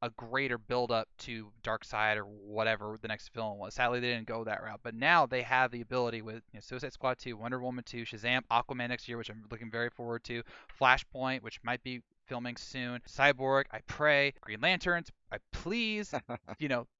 a greater build up to Darkseid or whatever the next film was. Sadly, they didn't go that route, but now they have the ability with Suicide Squad 2, Wonder Woman 2, Shazam, Aquaman next year, which I'm looking very forward to, Flashpoint, which might be filming soon. Cyborg, I pray. Green Lanterns, I please.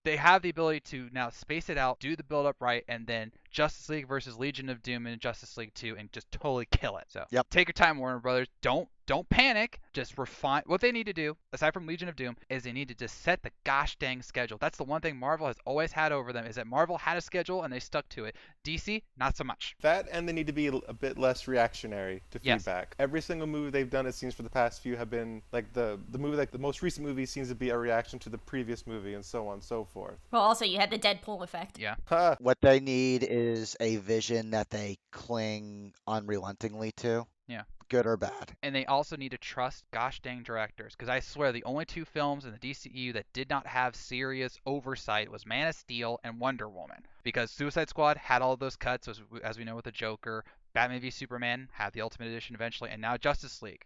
They have the ability to now space it out, do the build up right, and then Justice League versus Legion of Doom and Justice League 2 and just totally kill it. So Yep. take your time, Warner Brothers. Don't panic. Just refine. What they need to do, aside from Legion of Doom, is they need to just set the gosh dang schedule. That's the one thing Marvel has always had over them, is that Marvel had a schedule and they stuck to it. DC, not so much. That, and they need to be a bit less reactionary to Yes. feedback. Every single movie they've done, it seems, for the past few have been like the movie, like the most recent movie seems to be a reaction to the previous movie, and so on and so forth. Well, also, you had the Deadpool effect. Yeah. Ha! What they need is a vision that they cling unrelentingly to. Yeah. Good or bad. And they also need to trust gosh dang directors, because I swear the only two films in the DCEU that did not have serious oversight was Man of Steel and Wonder Woman, because Suicide Squad had all those cuts, as we know with the Joker. Batman v Superman had the Ultimate Edition eventually, and now Justice League.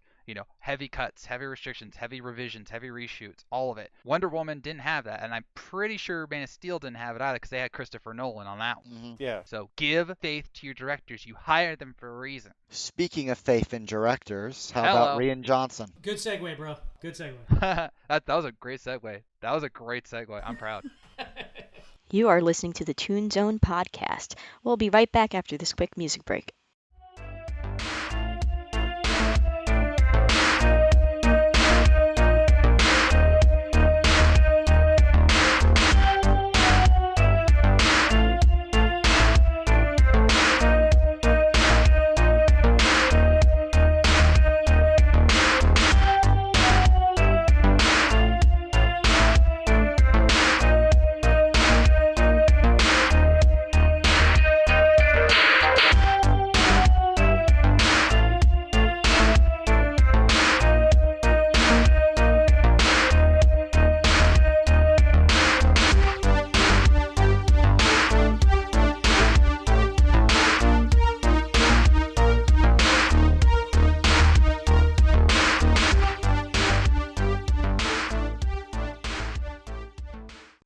Heavy cuts, heavy restrictions, heavy revisions, heavy reshoots, all of it. Wonder Woman didn't have that, and I'm pretty sure Man of Steel didn't have it either, because they had Christopher Nolan on that one. Yeah. So give faith to your directors. You hired them for a reason. Speaking of faith in directors, how Hello. about Rian Johnson? Good segue, bro. Good segue. that was a great segue. That was a great segue. I'm proud. You are listening to the Toonzone Podcast. We'll be right back after this quick music break.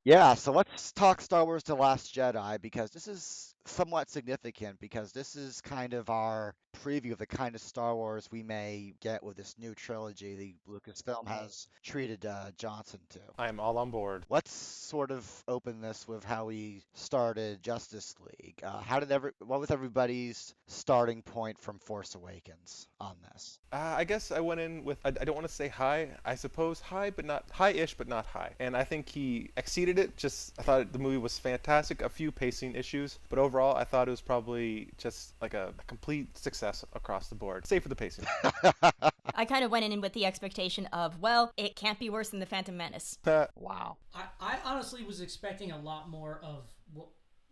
Yeah, so let's talk Star Wars The Last Jedi, because this is somewhat significant, because this is kind of our preview of the kind of Star Wars we may get with this new trilogy the Lucasfilm has treated Johnson to. I am all on board. Let's sort of open this with how we started Justice League. What was everybody's starting point from Force Awakens on this? I guess I went in with, I don't want to say high, I suppose high, but not high-ish, but not high. And I think he exceeded it. I thought the movie was fantastic, a few pacing issues, but overall I thought it was probably just like a complete success across the board, save for the pacing. I kind of went in with the expectation of, well, it can't be worse than The Phantom Menace. Wow. I honestly was expecting a lot more of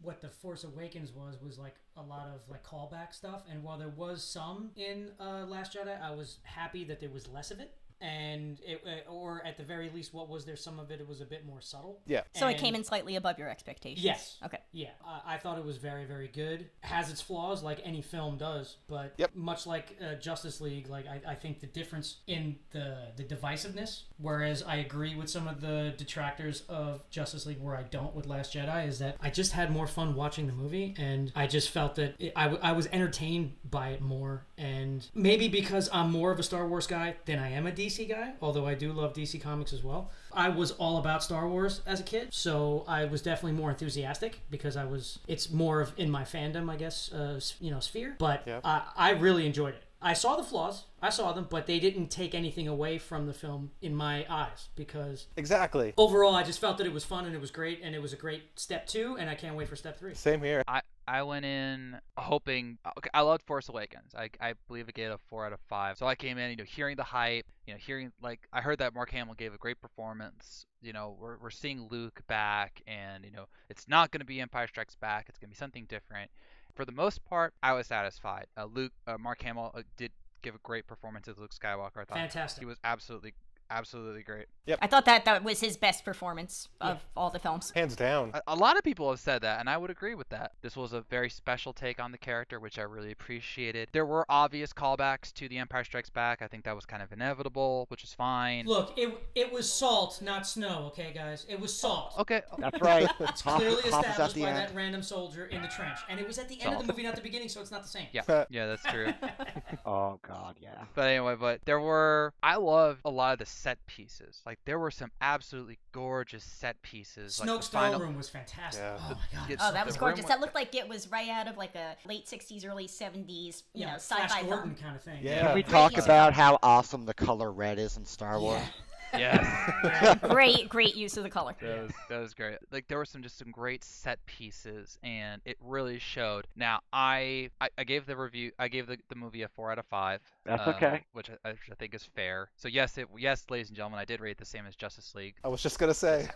what The Force Awakens was like a lot of like callback stuff, and while there was some in Last Jedi, I was happy that there was less of it. And or at the very least, what was there? Some of it was a bit more subtle. Yeah. So it came in slightly above your expectations. Yes. Okay. Yeah, I thought it was very, very good. Has its flaws, like any film does, but much like Justice League, like I think the difference in the divisiveness, whereas I agree with some of the detractors of Justice League where I don't with Last Jedi, is that I just had more fun watching the movie, and I just felt that I was entertained by it more, and maybe because I'm more of a Star Wars guy than I am a DC guy, although I do love DC Comics as well. I was all about Star Wars as a kid, so I was definitely more enthusiastic because it's more of in my fandom, I guess, sphere. But I really enjoyed it. I saw the flaws, I saw them, but they didn't take anything away from the film in my eyes, because Exactly. overall I just felt that it was fun and it was great, and it was a great step 2, and I can't wait for step 3. Same here. I went in hoping. Okay, I loved Force Awakens. I believe it gave a 4 out of 5. So I came in, hearing the hype, hearing, like, I heard that Mark Hamill gave a great performance. We're seeing Luke back, and it's not going to be Empire Strikes Back. It's going to be something different. For the most part, I was satisfied. Mark Hamill did give a great performance as Luke Skywalker. I thought Fantastic. he was absolutely absolutely great. I thought that was his best performance of all the films. Hands down. A lot of people have said that, and I would agree with that. This was a very special take on the character, which I really appreciated. There were obvious callbacks to The Empire Strikes Back. I think that was kind of inevitable, which is fine. Look, it was salt, not snow, okay, guys? It was salt. Okay. That's right. It's clearly Hoff is at established the by end. that random soldier in the trench. And it was at the end of the movie, not the beginning, so it's not the same. Yeah, yeah, that's true. Oh God, yeah. But anyway, I loved a lot of the set pieces. Like, there were some absolutely gorgeous set pieces. Snoke's like the throne final room was fantastic. Yeah. Oh my god. Oh, that was the gorgeous. room- That looked like it was right out of like a late 60s, early 70s, you know, Flash sci-fi Gordon film. kind of thing. Yeah. Can we Great talk use of about how awesome the color red is in Star Wars? Yes. Great use of the color. That was great. Like, there were some great set pieces, and it really showed. Now, I gave the review. I gave the movie a 4 out of 5. That's okay. Which I think is fair. So yes, ladies and gentlemen, I did rate it the same as Justice League. I was just gonna say.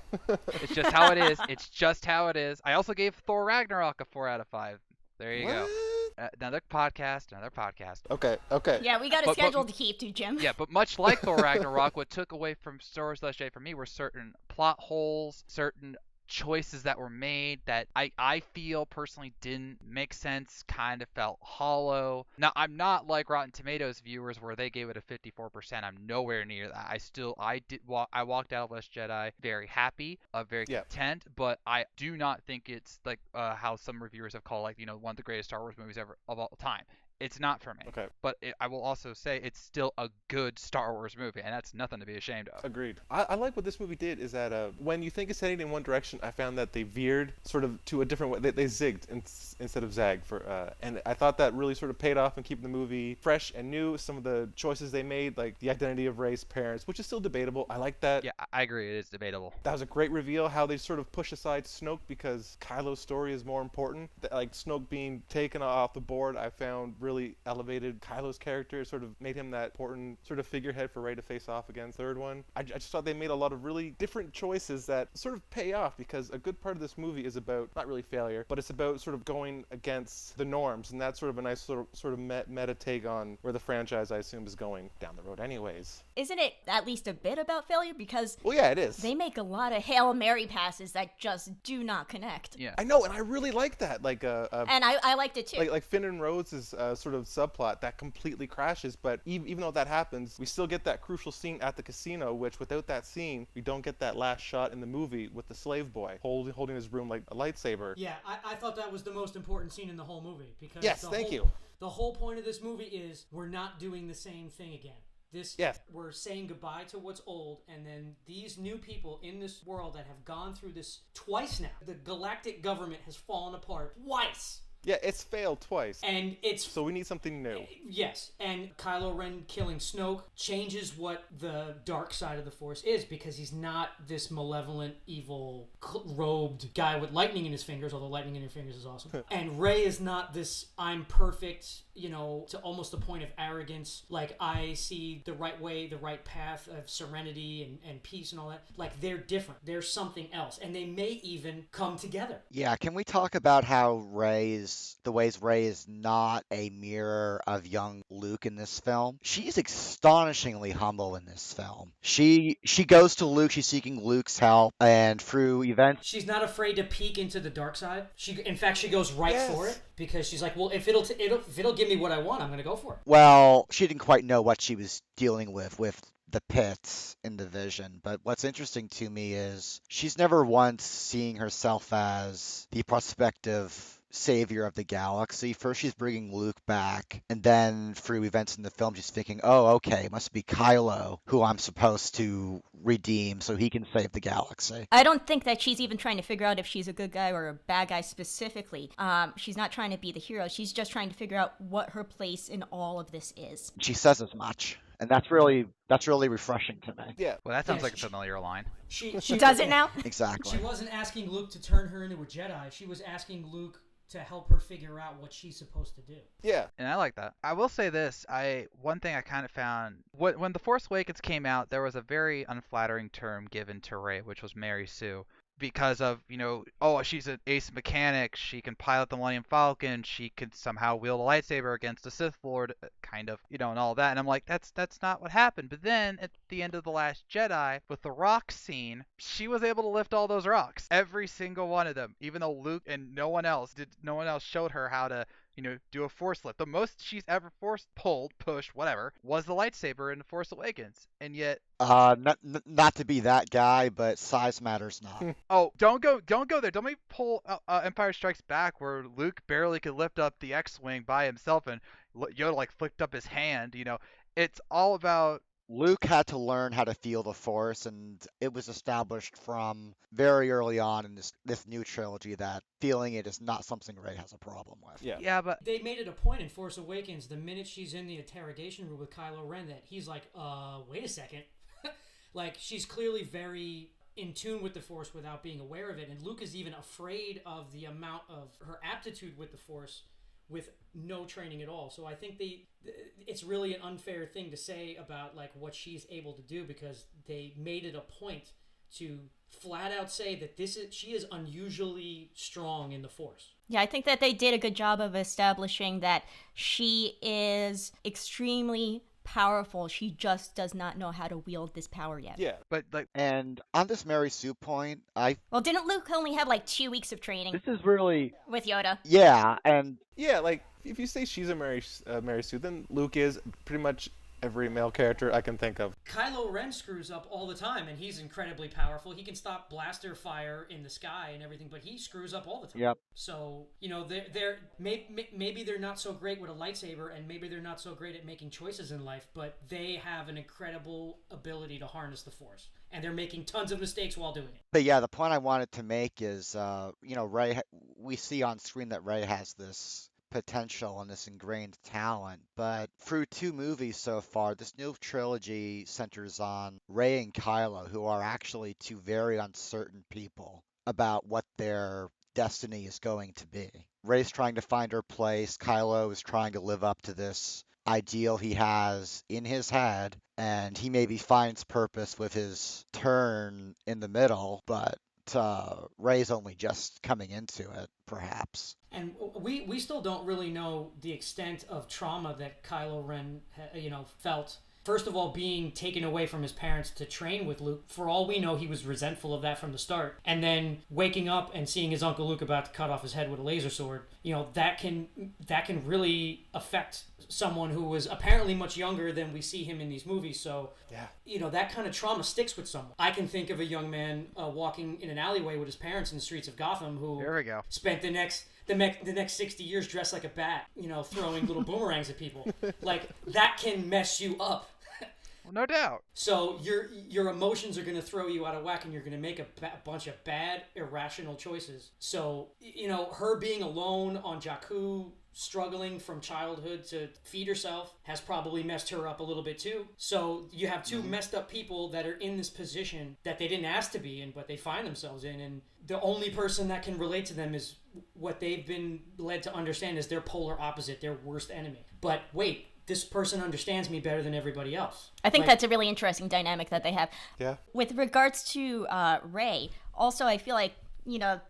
It's just how it is. It's just how it is. I also gave Thor Ragnarok a 4 out of 5. There you go. Another podcast. Okay. Yeah, we got a But- schedule to keep to, Jim. Yeah, but much like Thor Ragnarok, what took away from Star Wars Last Jedi for me were certain plot holes, certain choices that were made that I feel personally didn't make sense, kind of felt hollow. Now, I'm not like Rotten Tomatoes viewers where they gave it a 54%. I'm nowhere near that. I walked out of Last Jedi very happy, very content, but I do not think it's like how some reviewers have called, like, one of the greatest Star Wars movies ever of all time. It's not for me. Okay. But I will also say it's still a good Star Wars movie, and that's nothing to be ashamed of. Agreed. I like what this movie did is that when you think it's heading in one direction, I found that they veered sort of to a different way. They zigged instead of zagged and I thought that really sort of paid off in keeping the movie fresh and new. Some of the choices they made, like the identity of Rey's parents, which is still debatable. I like that. Yeah, I agree. It is debatable. That was a great reveal. How they sort of push aside Snoke because Kylo's story is more important. Like Snoke being taken off the board, I found really elevated Kylo's character, sort of made him that important sort of figurehead for Rey to face off against. Third one, I just thought they made a lot of really different choices that sort of pay off, because a good part of this movie is about not really failure, but it's about sort of going against the norms, and that's sort of a nice sort of meta take on where the franchise, I assume, is going down the road anyways. Isn't it at least a bit about failure? Because Well, yeah, it is. they make a lot of Hail Mary passes that just do not connect. Yeah. I know, and I really like that. Like And I liked it too. like Finn and Rhodes' sort of subplot that completely crashes, but even though that happens, we still get that crucial scene at the casino, which without that scene, we don't get that last shot in the movie with the slave boy holding his broom like a lightsaber. Yeah, I thought that was the most important scene in the whole movie. Because Yes, thank you. The whole point of this movie is we're not doing the same thing again. We're saying goodbye to what's old, and then these new people in this world that have gone through this twice now. The galactic government has fallen apart twice. Yeah, it's failed twice. And So we need something new. Yes, and Kylo Ren killing Snoke changes what the dark side of the Force is, because he's not this malevolent, evil, robed guy with lightning in his fingers, although lightning in your fingers is awesome. And Rey is not this, I'm perfect, to almost the point of arrogance, like I see the right way, the right path of serenity and peace and all that. Like, they're different. They're something else. And they may even come together. Yeah, can we talk about how the ways Rey is not a mirror of young Luke in this film? She's astonishingly humble in this film. She goes to Luke, she's seeking Luke's help, and through events... She's not afraid to peek into the dark side. In fact, she goes right for it, because she's like, well, if it'll give me what I want, I'm going to go for it. Well, she didn't quite know what she was dealing with the pits in the vision, but what's interesting to me is she's never once seeing herself as the prospective savior of the galaxy. First she's bringing Luke back, and then through events in the film she's thinking, oh, okay, it must be Kylo who I'm supposed to redeem so he can save the galaxy. I don't think that she's even trying to figure out if she's a good guy or a bad guy specifically. She's not trying to be the hero. She's just trying to figure out what her place in all of this is. She says as much. And that's really refreshing to me. Yeah. Well, that sounds like a familiar line. She Does it now? Exactly. She wasn't asking Luke to turn her into a Jedi. She was asking Luke to help her figure out what she's supposed to do. Yeah. And I like that. I will say this. One thing I kind of found, when The Force Awakens came out, there was a very unflattering term given to Rey, which was Mary Sue. because of, oh, she's an ace mechanic, she can pilot the Millennium Falcon, she can somehow wield a lightsaber against a Sith Lord, kind of, and all that. And I'm like, that's not what happened. But then at the end of The Last Jedi, with the rock scene, she was able to lift all those rocks, every single one of them, even though Luke and no one else showed her how to do a force lift. The most she's ever force pulled, pushed, whatever, was the lightsaber in The Force Awakens. And yet, not to be that guy, but size matters not. oh, don't go there. Don't make pull Empire Strikes Back, where Luke barely could lift up the X-wing by himself, and Yoda like flicked up his hand. It's all about. Luke had to learn how to feel the Force, and it was established from very early on in this new trilogy that feeling it is not something Rey has a problem with. Yeah, but they made it a point in Force Awakens, the minute she's in the interrogation room with Kylo Ren, that he's like, wait a second. Like, she's clearly very in tune with the Force without being aware of it, and Luke is even afraid of the amount of her aptitude with the Force with no training at all. So I think it's really an unfair thing to say about like what she's able to do, because they made it a point to flat out say that she is unusually strong in the Force. Yeah, I think that they did a good job of establishing that she is extremely powerful. She just does not know how to wield this power yet. Yeah. But like, and on this Mary Sue point, well, didn't Luke only have like 2 weeks of training? This is really with Yoda. Yeah, and yeah, like if you say she's a Mary Sue, then Luke is pretty much every male character I can think of. Kylo Ren screws up all the time, and he's incredibly powerful. He can stop blaster fire in the sky and everything, but he screws up all the time. Yep. So, maybe they're not so great with a lightsaber, and maybe they're not so great at making choices in life, but they have an incredible ability to harness the Force, and they're making tons of mistakes while doing it. But yeah, the point I wanted to make is, Rey. We see on screen that Rey has this potential and this ingrained talent, but through 2 movies so far, this new trilogy centers on Rey and Kylo, who are actually 2 very uncertain people about what their destiny is going to be. Rey's trying to find her place, Kylo is trying to live up to this ideal he has in his head, and he maybe finds purpose with his turn in the middle, but Rey's only just coming into it, perhaps. And we still don't really know the extent of trauma that Kylo Ren, felt. First of all, being taken away from his parents to train with Luke. For all we know, he was resentful of that from the start. And then waking up and seeing his Uncle Luke about to cut off his head with a laser sword, that can really affect someone who was apparently much younger than we see him in these movies. So, yeah, that kind of trauma sticks with someone. I can think of a young man walking in an alleyway with his parents in the streets of Gotham who there we go. Spent the next 60 years dressed like a bat, throwing little boomerangs at people. Like, that can mess you up. Well, no doubt. So your emotions are going to throw you out of whack, and you're going to make a bunch of bad, irrational choices. So, her being alone on Jakku, struggling from childhood to feed herself, has probably messed her up a little bit too. So you have 2 messed up people that are in this position that they didn't ask to be in, but they find themselves in, and the only person that can relate to them is what they've been led to understand is their polar opposite, their worst enemy. But wait, this person understands me better than everybody else. I think that's a really interesting dynamic that they have. Yeah. With regards to Rey, also I feel like,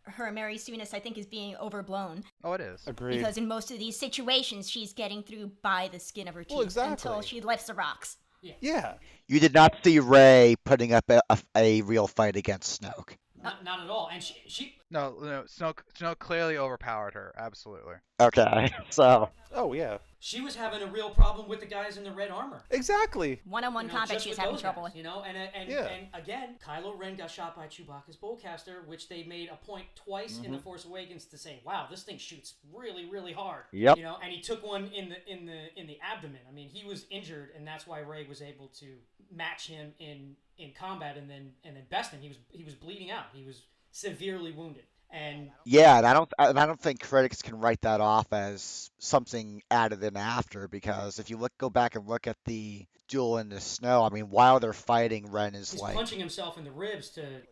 her Mary Sue-ness, I think, is being overblown. Oh, it is. Agreed. Because in most of these situations, she's getting through by the skin of her teeth until she lifts the rocks. Yeah. You did not see Rey putting up a real fight against Snoke. Not at all. And she No, Snoke clearly overpowered her. Absolutely. Okay, so. Oh, yeah. She was having a real problem with the guys in the red armor. Exactly. One-on-one combat she was having trouble with. And again, Kylo Ren got shot by Chewbacca's bowcaster, which they made a point twice in The Force Awakens to say, wow, this thing shoots really, really hard. Yep. And he took one in the abdomen. I mean, he was injured, and that's why Rey was able to match him in combat and then best him. He was bleeding out. He was severely wounded. And yeah, and I don't think critics can write that off as something added in after, because if you go back and look at the duel in the snow, I mean, while they're fighting, Ren is he's punching himself in the ribs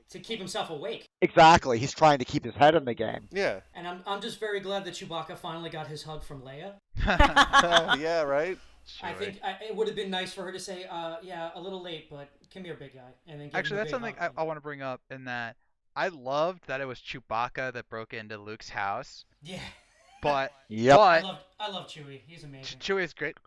to keep himself awake. Exactly, he's trying to keep his head in the game. Yeah. And I'm just very glad that Chewbacca finally got his hug from Leia. Yeah, right. I think it would have been nice for her to say, yeah, a little late, but come here, big guy. And then actually, that's something I want to bring up in that I loved that it was Chewbacca that broke into Luke's house, Yeah. but Yep. but I love Chewie. He's amazing. Chewie is great.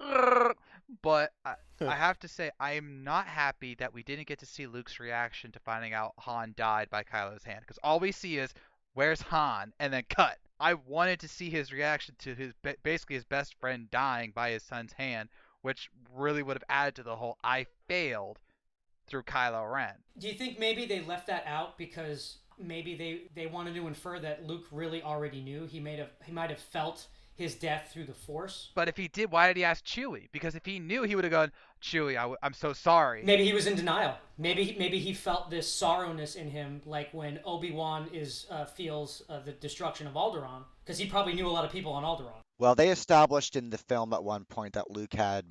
But I have to say, I am not happy that we didn't get to see Luke's reaction to finding out Han died by Kylo's hand, because all we see is, "Where's Han?" and then cut. I wanted to see his reaction to his basically his best friend dying by his son's hand, which really would have added to the whole "I failed" through Kylo Ren. Do you think maybe they left that out because maybe they wanted to infer that Luke really already knew? He might have felt his death through the Force. But if he did, why did he ask Chewie? Because if he knew, he would have gone, "Chewie, I'm so sorry." Maybe he was in denial. Maybe he felt this sorrowness in him, like when Obi-Wan feels the destruction of Alderaan, because he probably knew a lot of people on Alderaan. Well, they established in the film at one point that Luke had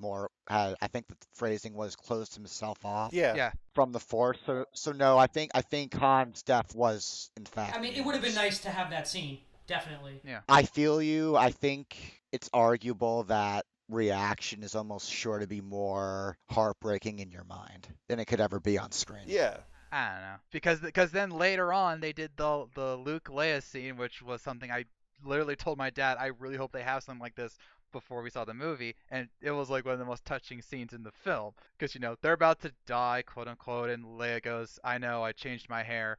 I think the phrasing was closed himself off Yeah. from the Force. So no, I think Han's death was in fact. I mean, it would have been nice to have that scene, definitely. Yeah. I feel you. I think it's arguable that reaction is almost sure to be more heartbreaking in your mind than it could ever be on screen. Yeah. I don't know, because then later on they did the Luke Leia scene, which was something I literally told my dad, I really hope they have something like this before we saw the movie, and it was like one of the most touching scenes in the film, because they're about to die, quote unquote, and Leia goes, "I know, I changed my hair."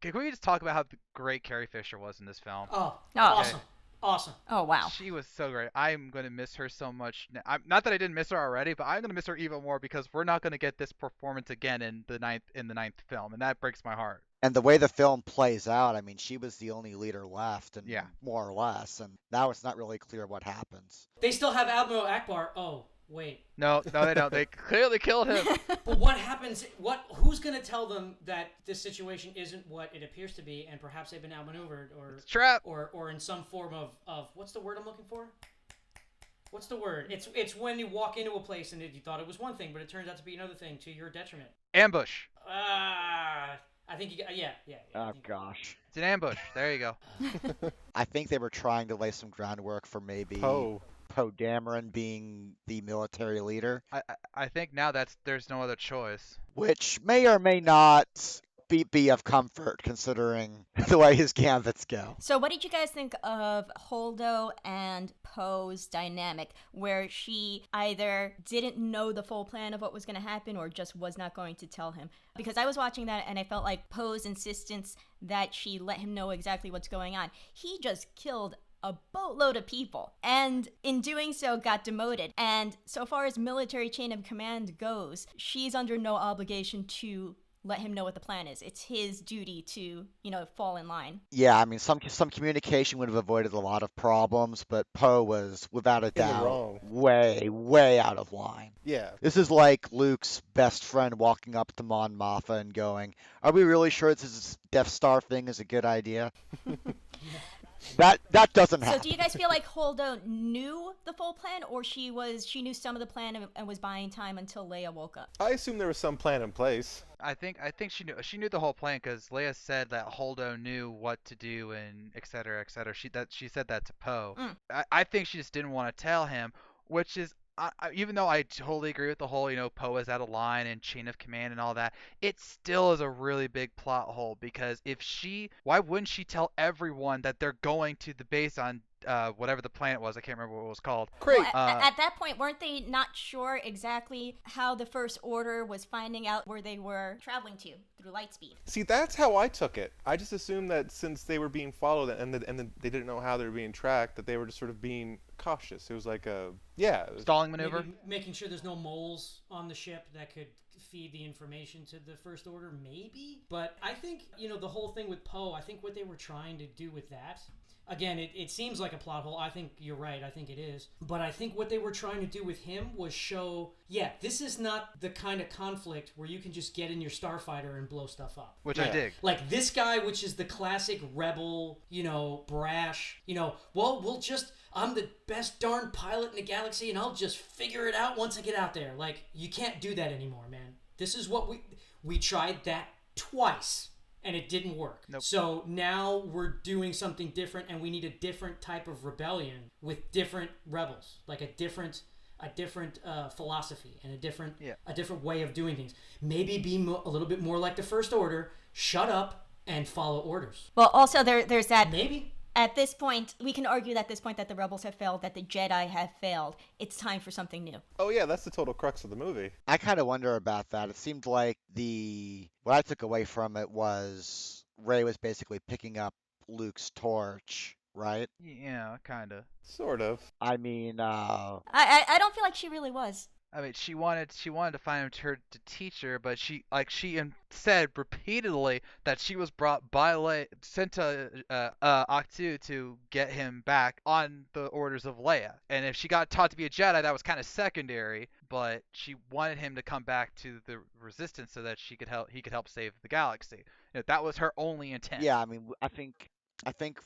Can we just talk about how great Carrie Fisher was in this film? Oh, Oh. awesome. Awesome. Oh, wow. She was so great. I'm going to miss her so much. Not that I didn't miss her already, but I'm going to miss her even more because we're not going to get this performance again in the ninth film, and that breaks my heart. And the way the film plays out, I mean, she was the only leader left, and Yeah. more or less, and now it's not really clear what happens. They still have Admiral Akbar. Oh, wait. No, they don't. They clearly killed him. But what happens? Who's going to tell them that this situation isn't what it appears to be, and perhaps they've been outmaneuvered, It's a trap. or in some form of what's the word I'm looking for? What's the word? It's when you walk into a place and you thought it was one thing, but it turns out to be another thing to your detriment. Ambush. I think yeah. Oh gosh. It's an ambush. There you go. I think they were trying to lay some groundwork for maybe Poe Dameron being the military leader, I think now there's no other choice. which may or may not be of comfort considering the way his gambits go. So what did you guys think of Holdo and Poe's dynamic, where she either didn't know the full plan of what was going to happen or just was not going to tell him? Because I was watching that and I felt like Poe's insistence that she let him know exactly what's going on. He just killed a boatload of people, and in doing so got demoted. And so far as military chain of command goes, she's under no obligation to let him know what the plan is. It's his duty to, fall in line. Yeah, I mean, some communication would have avoided a lot of problems, but Poe was, without a In the doubt, wrong. way out of line. Yeah. This is like Luke's best friend walking up to Mon Mothma and going, "Are we really sure this Death Star thing is a good idea?" That doesn't So happen. do you guys feel like Holdo knew the full plan, or she knew some of the plan and was buying time until Leia woke up? I assume there was some plan in place. I think she knew the whole plan, because Leia said that Holdo knew what to do and et cetera, et cetera. She said that to Poe. I think she just didn't want to tell him, which is, even though I totally agree with the whole, Poe is out of line and chain of command and all that, it still is a really big plot hole, because why wouldn't she tell everyone that they're going to the base on whatever the planet was? I can't remember what it was called. Great. Well, at that point, weren't they not sure exactly how the First Order was finding out where they were traveling to through lightspeed? See, that's how I took it. I just assumed that since they were being followed and they didn't know how they were being tracked, that they were just sort of being cautious. It was like Stalling maneuver. Maybe making sure there's no moles on the ship that could feed the information to the First Order, maybe. But I think, the whole thing with Poe, I think what they were trying to do with that, again, it seems like a plot hole. I think you're right. I think it is. But I think what they were trying to do with him was show, this is not the kind of conflict where you can just get in your starfighter and blow stuff up. Which I Yeah. dig. Like this guy, which is the classic rebel, brash, I'm the best darn pilot in the galaxy and I'll just figure it out once I get out there. Like, you can't do that anymore, man. This is what we tried that twice and it didn't work. Nope. So now we're doing something different and we need a different type of rebellion with different rebels, like a different philosophy and a different way of doing things. Maybe be a little bit more like the First Order. Shut up, and follow orders. Well, also there's that. Maybe. At this point, we can argue that at this point that the rebels have failed, that the Jedi have failed. It's time for something new. Oh yeah, that's the total crux of the movie. I kind of wonder about that. It seemed like what I took away from it was Rey was basically picking up Luke's torch, right? Yeah, kind of. Sort of. I mean, I don't feel like she really was. I mean, she wanted to find him to teach her, but she said repeatedly that she was brought by sent to Octu to get him back on the orders of Leia. And if she got taught to be a Jedi, that was kind of secondary. But she wanted him to come back to the Resistance so that he could help save the galaxy. You know, that was her only intent. yeah, I mean, I think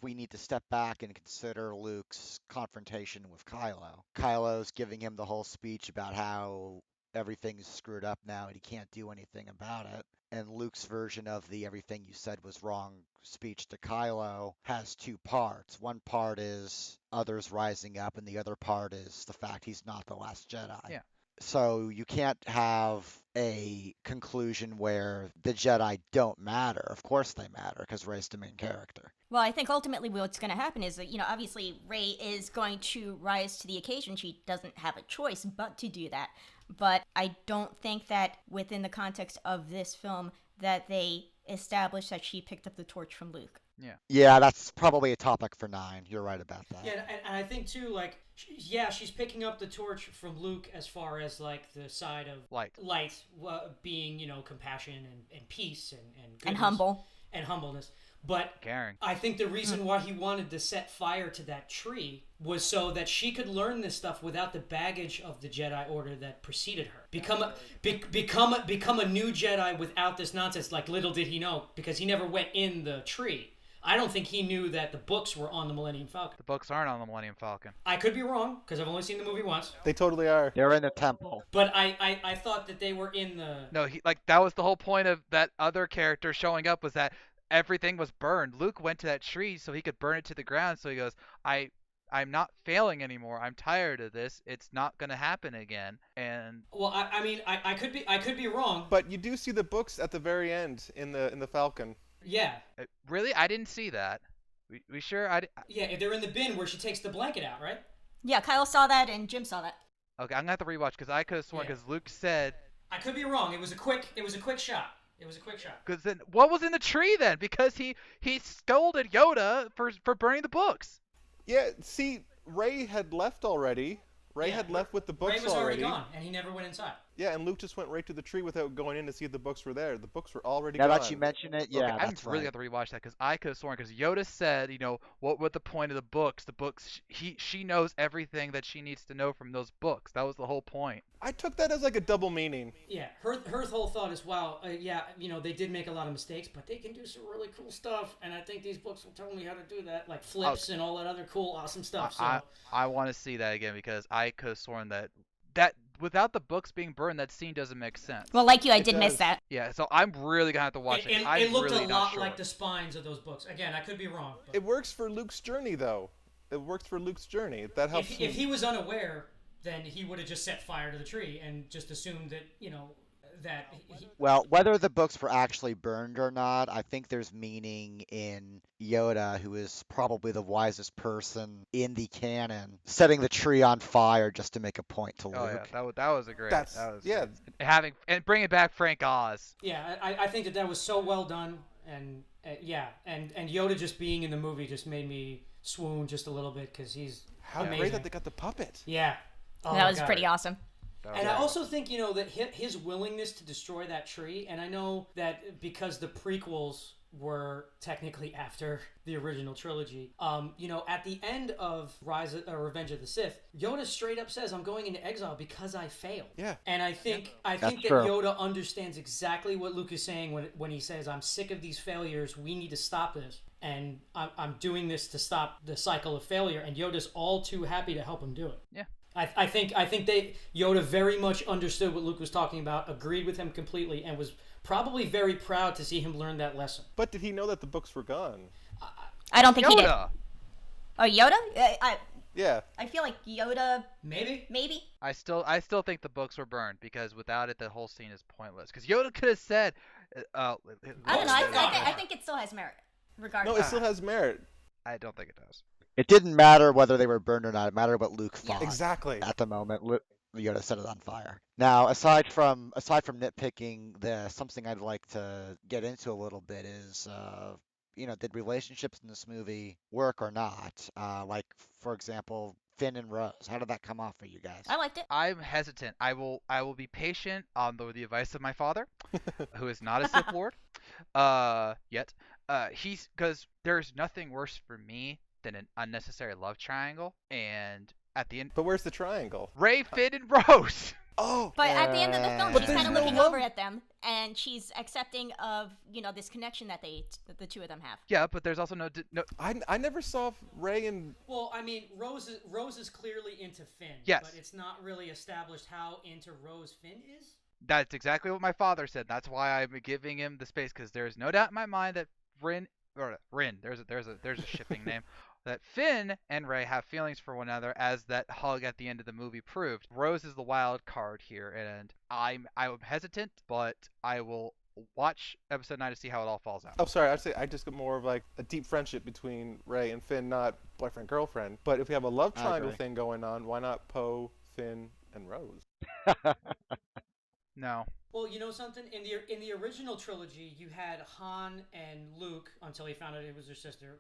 we need to step back and consider Luke's confrontation with Kylo. Kylo's giving him the whole speech about how everything's screwed up now and he can't do anything about it. And Luke's version of the everything you said was wrong speech to Kylo has two parts. One part is others rising up, and the other part is the fact he's not the Last Jedi. Yeah. So you can't have a conclusion where the Jedi don't matter. Of course they matter, because Rey's the main character. Well, I think ultimately what's going to happen is that, obviously Rey is going to rise to the occasion. She doesn't have a choice but to do that. But I don't think that within the context of this film that they established that she picked up the torch from Luke. Yeah, that's probably a topic for 9. You're right about that. Yeah, and I think too, she's picking up the torch from Luke as far as the side of Light being compassion and peace and goodness, And humble. and humbleness. But Caring. I think the reason why he wanted to set fire to that tree was so that she could learn this stuff without the baggage of the Jedi Order that preceded her. Become a new Jedi without this nonsense. Like, little did he know, because he never went in the tree. I don't think he knew that the books were on the Millennium Falcon. The books aren't on the Millennium Falcon. I could be wrong, because I've only seen the movie once. They totally are. They're in the temple. But I thought that they were in the... No, that was the whole point of that other character showing up, was that everything was burned. Luke went to that tree so he could burn it to the ground. So he goes, I'm not failing anymore. I'm tired of this. It's not going to happen again. And well, I mean, I could be wrong. But you do see the books at the very end in the Falcon. Yeah. Really, I didn't see that. We sure? Yeah, they're in the bin where she takes the blanket out, right? Yeah, Kyle saw that and Jim saw that. Okay, I'm gonna have to rewatch because I could have sworn because Luke said. I could be wrong. It was a quick shot. Because then, what was in the tree then? Because he scolded Yoda for burning the books. Yeah, see, Rey had left already. Rey had left with the books Rey was already gone, and he never went inside. Yeah, and Luke just went right to the tree without going in to see if the books were there. The books were already Now gone. that you mention it, yeah, Okay, that's I really right. got to rewatch that because I could have sworn because Yoda said, what was the point of the books? The books, she knows everything that she needs to know from those books. That was the whole point. I took that as like a double meaning. Yeah, her whole thought is, wow, they did make a lot of mistakes, but they can do some really cool stuff, and I think these books will tell me how to do that, like flips and all that other cool, awesome stuff. So I want to see that again because I could have sworn that without the books being burned, that scene doesn't make sense. Well, like you, I did miss that. Yeah, so I'm really gonna have to watch it. It looked really a not lot sure. like the spines of those books. Again, I could be wrong. But It works for Luke's journey, though. It works for Luke's journey. That helps. if he was unaware, then he would have just set fire to the tree and just assumed that that. Well, whether the books were actually burned or not, I think there's meaning in Yoda, who is probably the wisest person in the canon, setting the tree on fire just to make a point to Luke. Oh yeah, that was a great. Yeah. And bringing back Frank Oz. Yeah, I think that was so well done, and and Yoda just being in the movie just made me swoon just a little bit because he's How amazing. great that they got the puppet. Yeah. Oh, that was God. pretty awesome. And I also think, that his willingness to destroy that tree, and I know that because the prequels were technically after the original trilogy, at the end of Revenge of the Sith, Yoda straight up says, I'm going into exile because I failed. Yeah. And I think that true. Yoda understands exactly what Luke is saying when he says, I'm sick of these failures, we need to stop this. And I'm doing this to stop the cycle of failure, and Yoda's all too happy to help him do it. Yeah. I think Yoda very much understood what Luke was talking about, agreed with him completely, and was probably very proud to see him learn that lesson. But did he know that the books were gone? I don't think he did. Yoda. Oh, Yoda? Yeah. I feel like Yoda... Maybe? I still think the books were burned because without it, the whole scene is pointless. Because Yoda could have said, I don't know. I, God. I think it still has merit, regardless. No, it still has merit. I don't think it does. It didn't matter whether they were burned or not. It mattered what Luke Yeah. thought. Exactly. At the moment, Yoda set it on fire. Now, aside from nitpicking, something I'd like to get into a little bit is, did relationships in this movie work or not? Like, for example, Finn and Rose. How did that come off for you guys? I liked it. I'm hesitant. I will be patient on the advice of my father, who is not a Sith Lord, yet. Because there's nothing worse for me than an unnecessary love triangle, and at the end, But where's the triangle? Ray, Finn, and Rose. Oh, But at the end of the film, But she's there's kind of no looking love. over at them, and she's accepting of this connection that the two of them have. Yeah, but there's also no. I never saw Ray and Well, I mean, Rose is clearly into Finn. Yes. But it's not really established how into Rose Finn is. That's exactly what my father said. That's why I'm giving him the space, because there's no doubt in my mind that Rin, there's a shipping name, that Finn and Ray have feelings for one another, as that hug at the end of the movie proved. Rose is the wild card here, and I'm hesitant, but I will watch episode 9 to see how it all falls out. Oh, sorry. I'd say I just got more of like a deep friendship between Ray and Finn, not boyfriend girlfriend. But if we have a love I triangle agree. thing going on, why not Poe, Finn, and Rose? No. Well, you know something? In the original trilogy, you had Han and Luke until he found out it was her sister,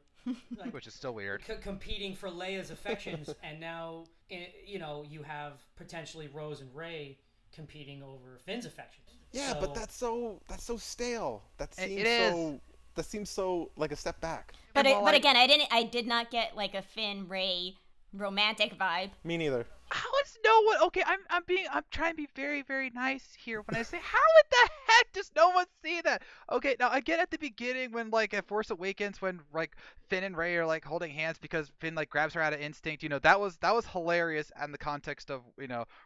like, Which is still weird. competing for Leia's affections, and now you have potentially Rose and Ray competing over Finn's affections. Yeah, So- but that's so stale. That seems It is. so. That seems so like a step back. But Well, but again, I did not get like a Finn Ray romantic vibe. Me neither. How is no one? Okay, I'm trying to be very, very nice here when I say, how in the heck does no one see that? Okay, now I get at the beginning when, like, at Force Awakens, when like Finn and Ray are like holding hands because Finn like grabs her out of instinct. That was hilarious in the context of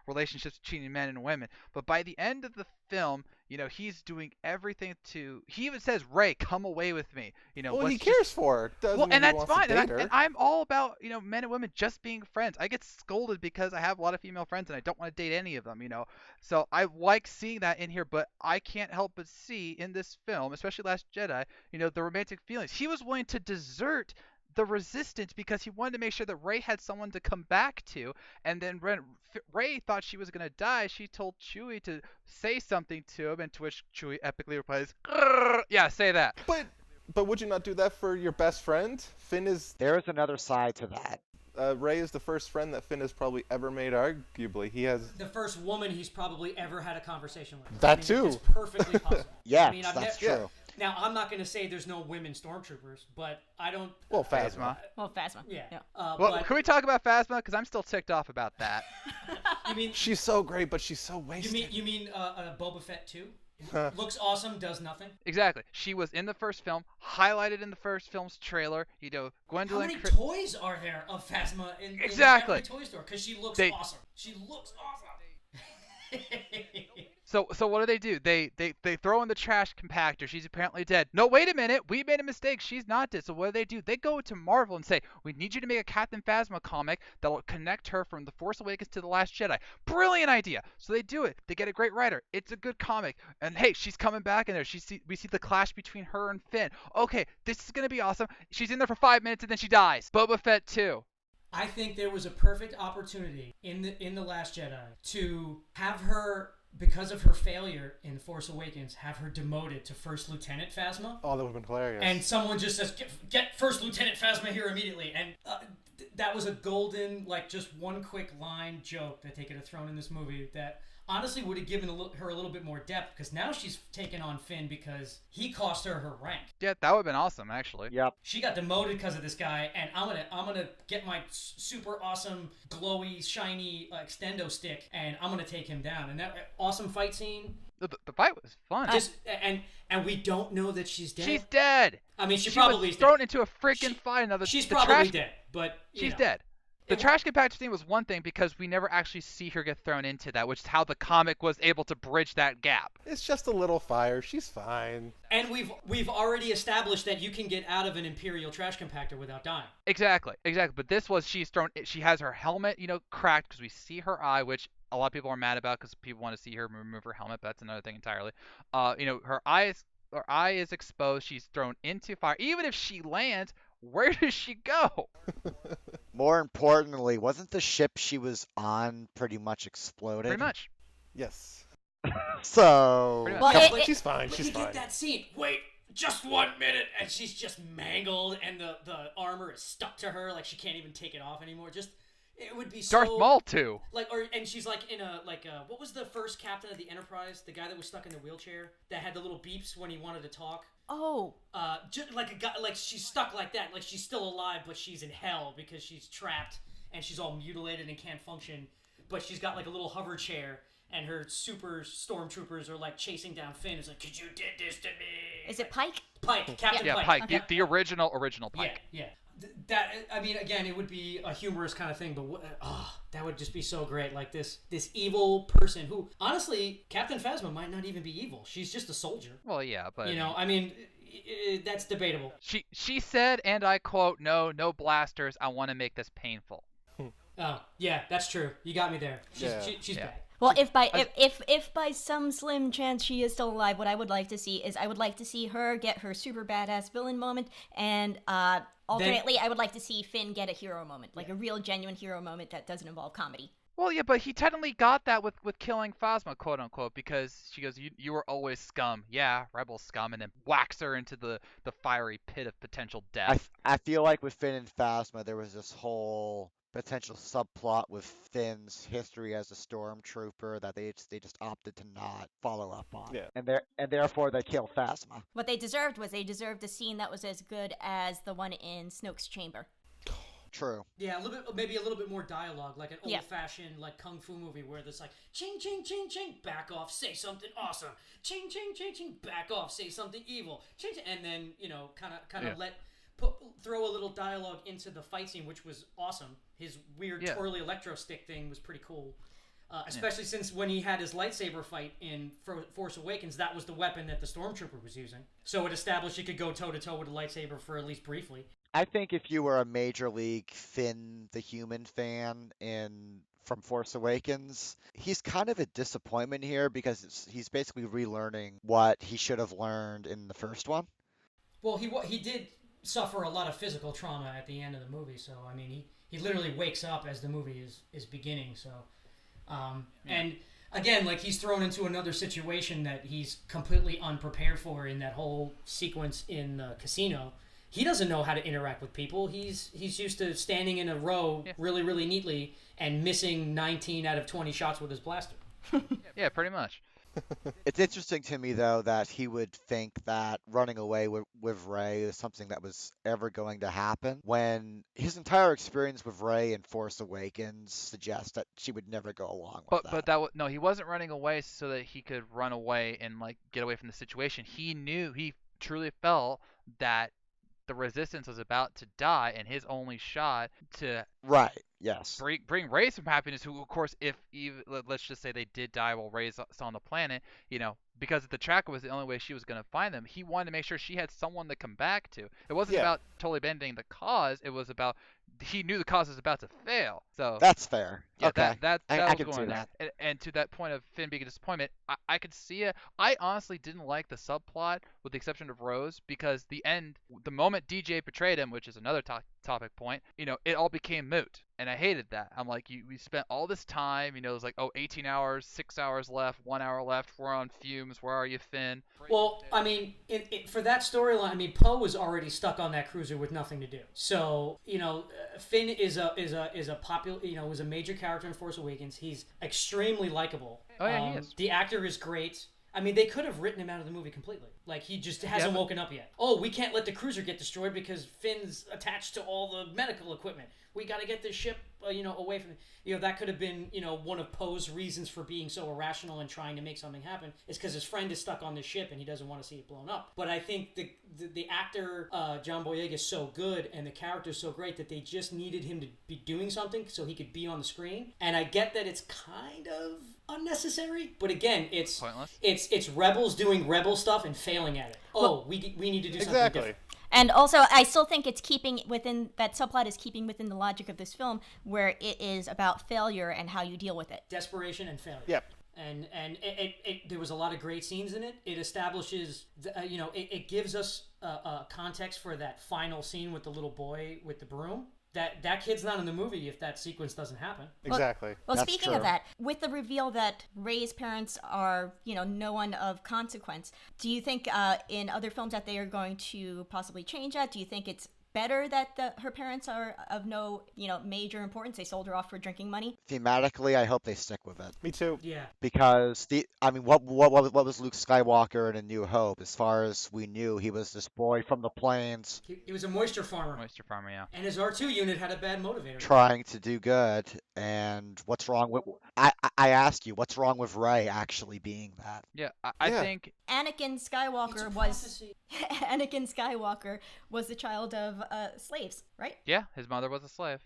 relationships between men and women. But by the end of the film, he's doing everything to. He even says, "Ray, come away with me." Well, let's he just- cares for her. Doesn't Well, mean and he that's wants fine. to date her. And I'm all about, men and women just being friends. I get scolded because I have a lot of female friends and I don't want to date any of them, So I like seeing that in here, but I can't help but see in this film, especially Last Jedi, the romantic feelings. He was willing to desert the resistance because he wanted to make sure that Rey had someone to come back to. And then when Rey thought she was going to die, she told Chewie to say something to him, and to which Chewie epically replies, "Grrr, yeah, say that." But would you not do that for your best friend? Finn is There is another side to that. Ray is the first friend that Finn has probably ever made. Arguably, he has. The first woman he's probably ever had a conversation with. That too. It's perfectly possible. Yes, I've that's never- true. Now, I'm not going to say there's no women stormtroopers, but I don't. Well, Phasma. Phasma. Well, Phasma. Yeah. Yeah. Well, but can we talk about Phasma? Because I'm still ticked off about that. you mean She's so great, but she's so wasted. you mean Boba Fett too? Looks awesome, does nothing. Exactly. She was in the first film, highlighted in the first film's trailer. How Gwendolyn. many toys are there of Phasma in Exactly. every toy store? Because she looks They- awesome. She looks awesome. So what do? They throw in the trash compactor. She's apparently dead. No, wait a minute. We made a mistake. She's not dead. So what do? They go to Marvel and say, "We need you to make a Captain Phasma comic that will connect her from The Force Awakens to The Last Jedi." Brilliant idea. So they do it. They get a great writer. It's a good comic. And hey, she's coming back in there. We see the clash between her and Finn. Okay, this is gonna be awesome. She's in there for 5 minutes and then she dies. Boba Fett too. I think there was a perfect opportunity in the Last Jedi to have her, because of her failure in Force Awakens, have her demoted to First Lieutenant Phasma. Oh, that would have been hilarious. And someone just says, get First Lieutenant Phasma here immediately. And that was a golden, like, just one quick line joke that they could have thrown in this movie that honestly would have given her a little bit more depth, because now she's taken on Finn because he cost her rank. Yeah, that would have been awesome, actually. Yep. She got demoted because of this guy, and I'm gonna get my super awesome, glowy, shiny extendo stick, and I'm gonna take him down. And that awesome fight scene. The fight was fun. And we don't know that she's dead. She's dead. I mean, she was probably is thrown dead. into a freaking fight. Now She's the probably trash, dead, but she's dead. The trash compactor scene was one thing because we never actually see her get thrown into that, which is how the comic was able to bridge that gap. It's just a little fire. She's fine. And we've already established that you can get out of an Imperial trash compactor without dying. Exactly. But this was she has her helmet, cracked because we see her eye, which a lot of people are mad about because people want to see her remove her helmet. But that's another thing entirely. Her eye is her eye is exposed. She's thrown into fire. Even if she lands, where does she go? More importantly, wasn't the ship she was on pretty much exploded? Pretty much. Yes. So, Pretty Well, much. She's fine. Let She's me fine. get that scene. Wait, just 1 minute, and she's just mangled, and the armor is stuck to her, like she can't even take it off anymore. Just, it would be so. Darth Maul too. And she's like in a what was the first captain of the Enterprise? The guy that was stuck in the wheelchair that had the little beeps when he wanted to talk. Oh. Just like a guy, like she's stuck like that, like she's still alive, but she's in hell because she's trapped and she's all mutilated and can't function. But she's got like a little hover chair. And her super stormtroopers are like chasing down Finn. It's like, 'cause you did this to me. Is it Pike? Pike, Captain Yeah, Pike. Pike. Okay. The original Pike. Yeah. That, I mean, again, it would be a humorous kind of thing, but that would just be so great. Like this evil person who, honestly, Captain Phasma might not even be evil. She's just a soldier. Well, yeah, but I mean, that's debatable. she said, and I quote, "No blasters. I want to make this painful." Oh, yeah, that's true. You got me there. She's Yeah. bad. Well, if by some slim chance she is still alive, what I would like to see is her get her super badass villain moment, and alternately, I would like to see Finn get a hero moment, like a real genuine hero moment that doesn't involve comedy. Well, yeah, but he technically got that with killing Phasma, quote unquote, because she goes, "You were always scum." Yeah, rebel scum, and then whacks her into the fiery pit of potential death. I feel like with Finn and Phasma, there was this whole potential subplot with Finn's history as a stormtrooper that they just opted to not follow up on. Yeah. And therefore they kill Phasma. What they deserved was a scene that was as good as the one in Snoke's chamber. True. Yeah, maybe a little bit more dialogue, like an Yeah. old-fashioned like kung fu movie where there's like ching ching ching ching, back off, say something awesome, ching ching ching ching, back off, say something evil, ching, ching, and then kind of throw a little dialogue into the fight scene, which was awesome. His weird twirly electro stick thing was pretty cool. Especially since when he had his lightsaber fight in Force Awakens, that was the weapon that the Stormtrooper was using. So it established he could go toe-to-toe with a lightsaber for at least briefly. I think if you were a Major League Finn the Human fan from Force Awakens, he's kind of a disappointment here because he's basically relearning what he should have learned in the first one. Well, he did suffer a lot of physical trauma at the end of the movie, so I mean he literally wakes up as the movie is beginning, so and again, like, he's thrown into another situation that he's completely unprepared for in that whole sequence in the casino. He doesn't know how to interact with people. He's used to standing in a row really, really neatly and missing 19 out of 20 shots with his blaster. Yeah, pretty much. It's interesting to me, though, that he would think that running away with Rey is something that was ever going to happen, when his entire experience with Rey in Force Awakens suggests that she would never go along with that. But no, he wasn't running away so that he could run away and like get away from the situation. He truly felt that the Resistance was about to die, and his only shot to Right. Yes. bring Rey some happiness, who, of course, let's just say they did die while Rey's on the planet, because the tracker was the only way she was going to find them, he wanted to make sure she had someone to come back to. It wasn't about totally abandoning the cause. It was about he knew the cause was about to fail. So that's fair. yeah, okay. that I was can going see there. that. And to that point of Finn being a disappointment, I could see it. I honestly didn't like the subplot, with the exception of Rose, because the moment DJ betrayed him, which is another topic point, it all became moot. And I hated that. I'm like, we spent all this time, it was like, 18 hours, 6 hours left, 1 hour left, we're on fumes, where are you, Finn? Well, I mean, for that storyline, I mean, Poe was already stuck on that cruiser with nothing to do. So, Finn is a popular, was a major character in Force Awakens. He's extremely likable. Oh, yeah, he is. The actor is great. I mean, they could have written him out of the movie completely. Like, he just hasn't woken up yet. Oh, we can't let the cruiser get destroyed because Finn's attached to all the medical equipment. We got to get this ship, away from that could have been, one of Poe's reasons for being so irrational and trying to make something happen, is because his friend is stuck on this ship and he doesn't want to see it blown up. But I think the actor, John Boyega, is so good and the character is so great that they just needed him to be doing something so he could be on the screen. And I get that it's kind of unnecessary, but again, it's pointless. It's rebels doing rebel stuff and failing at it. We need to do something different. And also, I still think it's that subplot is keeping within the logic of this film, where it is about failure and how you deal with it. Desperation and failure. Yep. And there was a lot of great scenes in it. It establishes, it gives us a context for that final scene with the little boy with the broom. That kid's not in the movie if that sequence doesn't happen. Exactly. Well, That's speaking true. of that, with the reveal that Rey's parents are, no one of consequence, do you think in other films that they are going to possibly change that? Do you think it's better that her parents are of no, major importance? They sold her off for drinking money. Thematically, I hope they stick with it. Me too. Yeah. Because what was Luke Skywalker in A New Hope? As far as we knew, he was this boy from the plains He was a moisture farmer. Moisture farmer, yeah. And his R2 unit had a bad motivator. trying to do good. And what's wrong with I ask you, what's wrong with Rey actually being that? Yeah, I Yeah. think Anakin It's Skywalker a was prophecy. Anakin Skywalker was the child of slaves, right? yeah, his mother was a slave.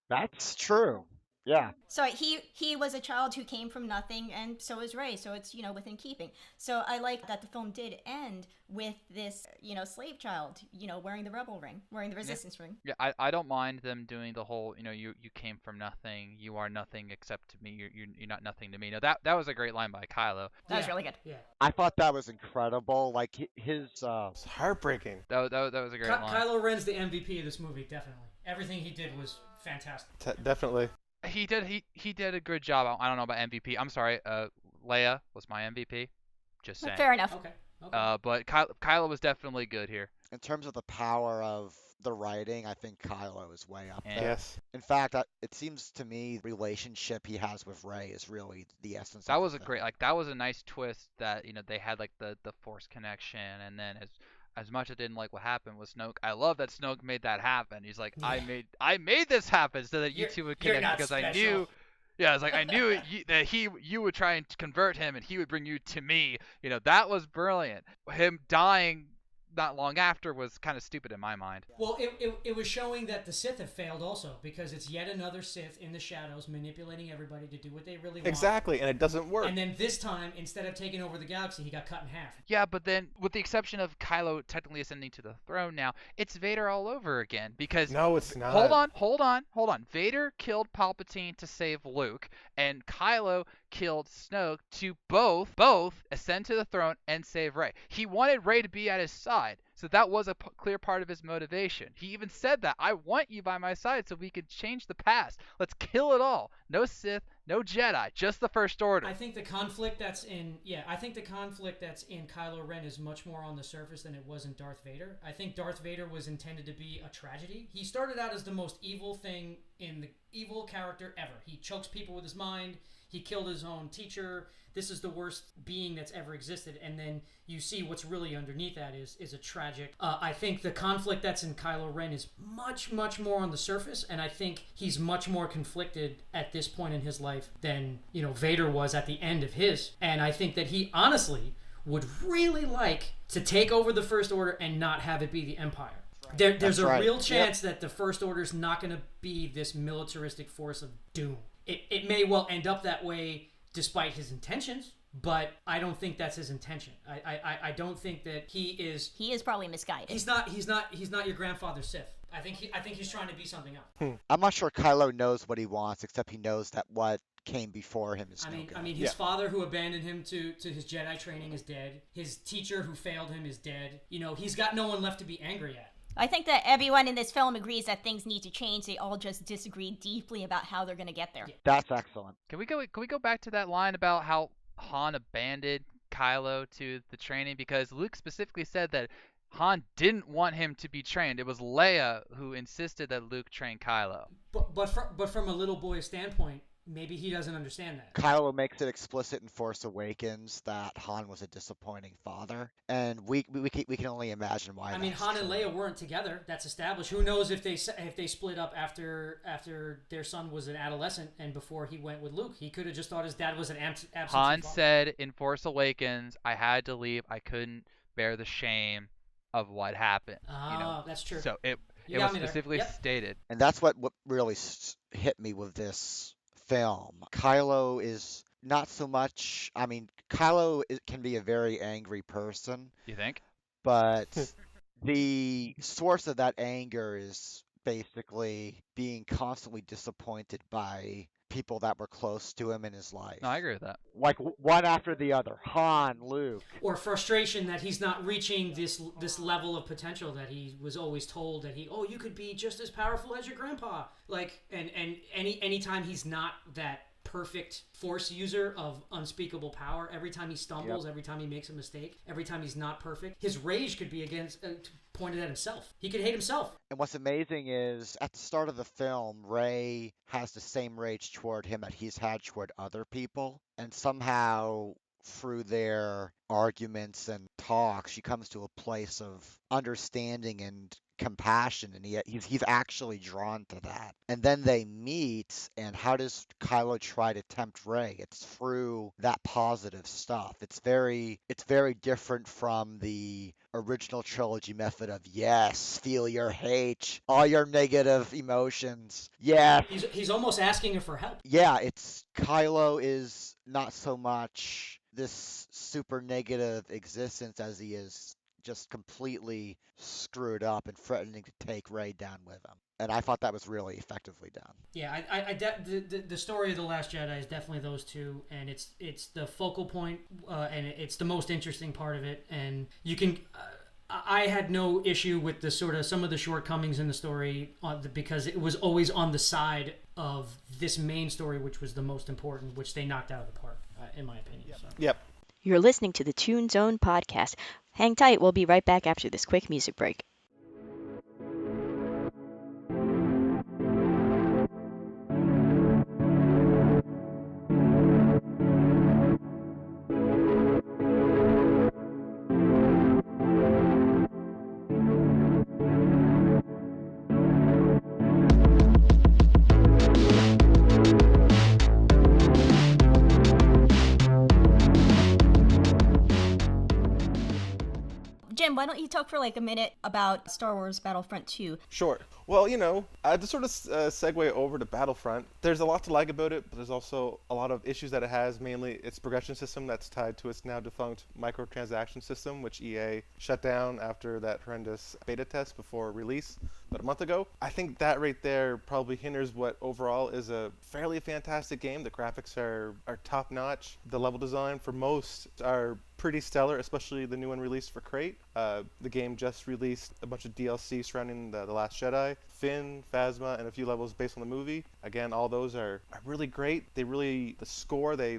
That's true. Yeah. So he was a child who came from nothing, and so is Rey. So it's within keeping. So I like that the film did end with this slave child wearing the rebel ring, wearing the resistance ring. Yeah, I don't mind them doing the whole, you came from nothing, you are nothing except to me, you're not nothing to me. No, that was a great line by Kylo. That was really good. Yeah. I thought that was incredible. Like his It's heartbreaking. That was a great line. Kylo Ren's the MVP of this movie, definitely. Everything he did was fantastic. Definitely. He did a good job. I don't know about MVP. I'm sorry. Leia was my MVP. Just saying. Fair enough. Okay. But Kylo was definitely good here. in terms of the power of the writing, I think Kylo is way up Yeah. there. Yes. In fact, it seems to me the relationship he has with Rey is really the essence That of was the a film. great, that was a nice twist that they had like the Force connection, and then as much as I didn't like what happened with Snoke, I love that Snoke made that happen. He's like, Yeah. I made this happen so that you You're- two would you're connect not because I special. knew. Yeah, it's like I knew that you would try and convert him, and he would bring you to me. That was brilliant. Him dying not long after was kind of stupid in my mind. Well, it was showing that the Sith have failed also, because it's yet another Sith in the shadows manipulating everybody to do what they really want. Exactly, and it doesn't work. And then this time, instead of taking over the galaxy, he got cut in half. Yeah, but then with the exception of Kylo technically ascending to the throne now, it's Vader all over again because No, it's not. Hold on. Vader killed Palpatine to save Luke, and Kylo killed Snoke to both ascend to the throne and save Rey. He wanted Rey to be at his side, so that was a clear part of his motivation. He even said that, I want you by my side so we can change the past. Let's kill it all. No Sith, no Jedi, just the First Order. I think the conflict that's in Kylo Ren is much more on the surface than it was in Darth Vader. I think Darth Vader was intended to be a tragedy. He started out as the most evil thing in the evil character ever. He chokes people with his mind. He killed his own teacher. This is the worst being that's ever existed. And then you see what's really underneath that is a tragic. I think the conflict that's in Kylo Ren is much, much more on the surface, and I think he's much more conflicted at this point in his life than Vader was at the end of his. And I think that he honestly would really like to take over the First Order and not have it be the Empire. There's That's a right. real chance that the First Order's not going to be this militaristic force of doom. It may well end up that way despite his intentions, but I don't think that's his intention. I don't think that he is. He is probably misguided. He's not your grandfather's Sith. I think he's trying to be something else. I'm not sure Kylo knows what he wants, except he knows that what came before him is no good. I mean, his father who abandoned him to his Jedi training is dead. His teacher who failed him is dead. He's got no one left to be angry at. I think that everyone in this film agrees that things need to change. They all just disagree deeply about how they're going to get there. Yeah. That's excellent. Can we go back to that line about how Han abandoned Kylo to the training? Because Luke specifically said that Han didn't want him to be trained. It was Leia who insisted that Luke train Kylo. But from a little boy's standpoint, maybe he doesn't understand that. Kylo makes it explicit in Force Awakens that Han was a disappointing father, and we can only imagine why. I mean, that's Han and true. Leia weren't together. That's established. Who knows if they split up after their son was an adolescent and before he went with Luke? He could have just thought his dad was an absentee Han father. said in Force Awakens, "I had to leave. I couldn't bear the shame of what happened." Oh, that's true. So it You was got me there. specifically Yep. stated. And that's what really hit me with this film. Kylo is not so much. I mean, Kylo can be a very angry person, You think? but the source of that anger is basically being constantly disappointed by people that were close to him in his life. No, I agree with that. Like one after the other. Han, Luke. Or frustration that he's not reaching this level of potential that he was always told that you could be just as powerful as your grandpa. Like, and anytime he's not that perfect force user of unspeakable power, every time he stumbles, every time he makes a mistake, every time he's not perfect, his rage could be pointed at himself. He could hate himself. And what's amazing is at the start of the film, Rey has the same rage toward him that he's had toward other people, and somehow through their arguments and talks, she comes to a place of understanding and compassion, and he's actually drawn to that. And then they meet, and how does Kylo try to tempt Rey? It's through that positive stuff. It's very different from the original trilogy method of yes, feel your hate, all your negative emotions. Yeah. He's almost asking her for help. Yeah, it's Kylo is not so much this super negative existence as he is just completely screwed up and threatening to take Rey down with him. And I thought that was really effectively done. Yeah, the story of The Last Jedi is definitely those two, and it's the focal point, and it's the most interesting part of it. And you can, I had no issue with the sort of some of the shortcomings in the story because it was always on the side of this main story, which was the most important, which they knocked out of the park, in my opinion. Yep. So. Yep. You're listening to the Toonzone Podcast. Hang tight, we'll be right back after this quick music break. Jim, why don't you talk for like a minute about Star Wars Battlefront 2? Sure. Well, to sort of segue over to Battlefront, there's a lot to like about it, but there's also a lot of issues that it has, mainly its progression system that's tied to its now defunct microtransaction system, which EA shut down after that horrendous beta test before release about a month ago. I think that right there probably hinders what overall is a fairly fantastic game. The graphics are top-notch. The level design for most are pretty stellar, especially the new one released for Crate. The game just released a bunch of DLC surrounding the Last Jedi, Finn, Phasma, and a few levels based on the movie. Again, all those are really great. The score, they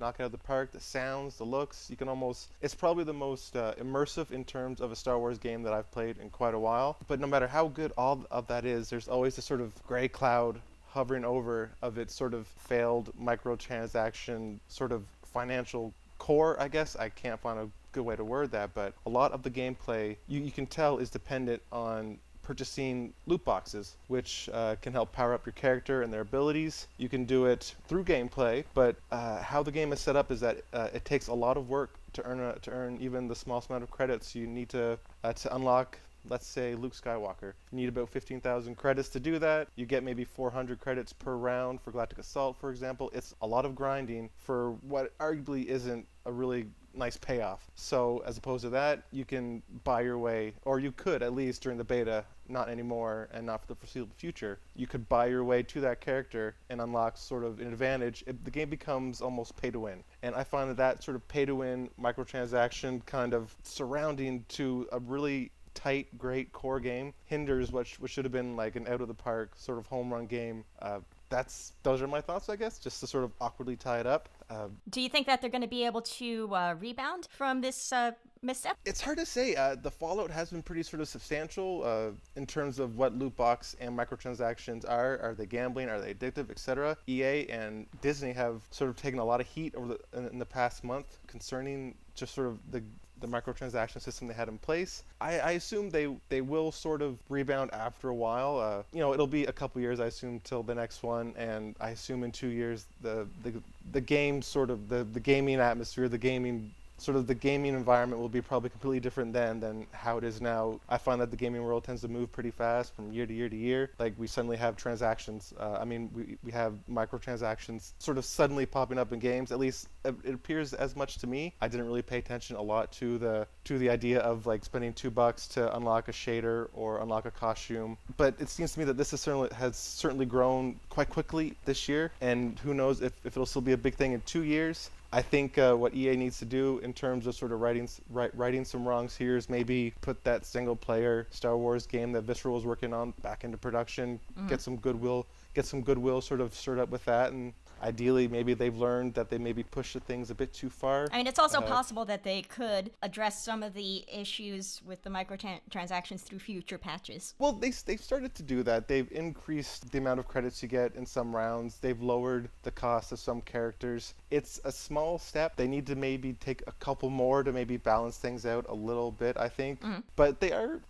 knock it out of the park. The sounds, the looks, it's probably the most immersive in terms of a Star Wars game that I've played in quite a while. But no matter how good all of that is, there's always this sort of gray cloud hovering over of its sort of failed microtransaction sort of financial core, I guess. I can't find a good way to word that, but a lot of the gameplay you can tell is dependent on purchasing loot boxes, which can help power up your character and their abilities. You can do it through gameplay, but how the game is set up is that it takes a lot of work to earn even the smallest amount of credits you need to unlock. Let's say Luke Skywalker. You need about 15,000 credits to do that. You get maybe 400 credits per round for Galactic Assault, for example. It's a lot of grinding for what arguably isn't a really nice payoff. So as opposed to that, you can buy your way, or you could at least during the beta, not anymore and not for the foreseeable future, you could buy your way to that character and unlock sort of an advantage. The game becomes almost pay to win. And I find that sort of pay to win microtransaction kind of surrounding to a really tight, great core game hinders what should have been like an out of the park sort of home run game. Those are my thoughts, I guess, just to sort of awkwardly tie it up. Do you think that they're going to be able to rebound from this misstep? It's hard to say. The fallout has been pretty sort of substantial in terms of what loot box and microtransactions are. Are they gambling? Are they addictive, etc.? EA and Disney have sort of taken a lot of heat in the past month concerning just sort of the microtransaction system they had in place. I assume they will sort of rebound after a while. It'll be a couple years, I assume, till the next one, and I assume in 2 years the game sort of the gaming atmosphere, the gaming sort of the gaming environment will be probably completely different then than how it is now. I find that the gaming world tends to move pretty fast from year to year to year. Like, we suddenly have transactions. We have microtransactions sort of suddenly popping up in games. At least it appears as much to me. I didn't really pay attention a lot to the idea of like spending $2 to unlock a shader or unlock a costume. But it seems to me that this has certainly grown quite quickly this year, and who knows if it'll still be a big thing in 2 years. I think what EA needs to do in terms of sort of righting some wrongs here is maybe put that single-player Star Wars game that Visceral was working on back into production, get some goodwill sort of stirred up with that, and ideally maybe they've learned that they maybe pushed the things a bit too far. I mean, it's also possible that they could address some of the issues with the microtransactions through future patches. Well, they've started to do that. They've increased the amount of credits you get in some rounds. They've lowered the cost of some characters. It's a small step. They need to maybe take a couple more to maybe balance things out a little bit, I think. But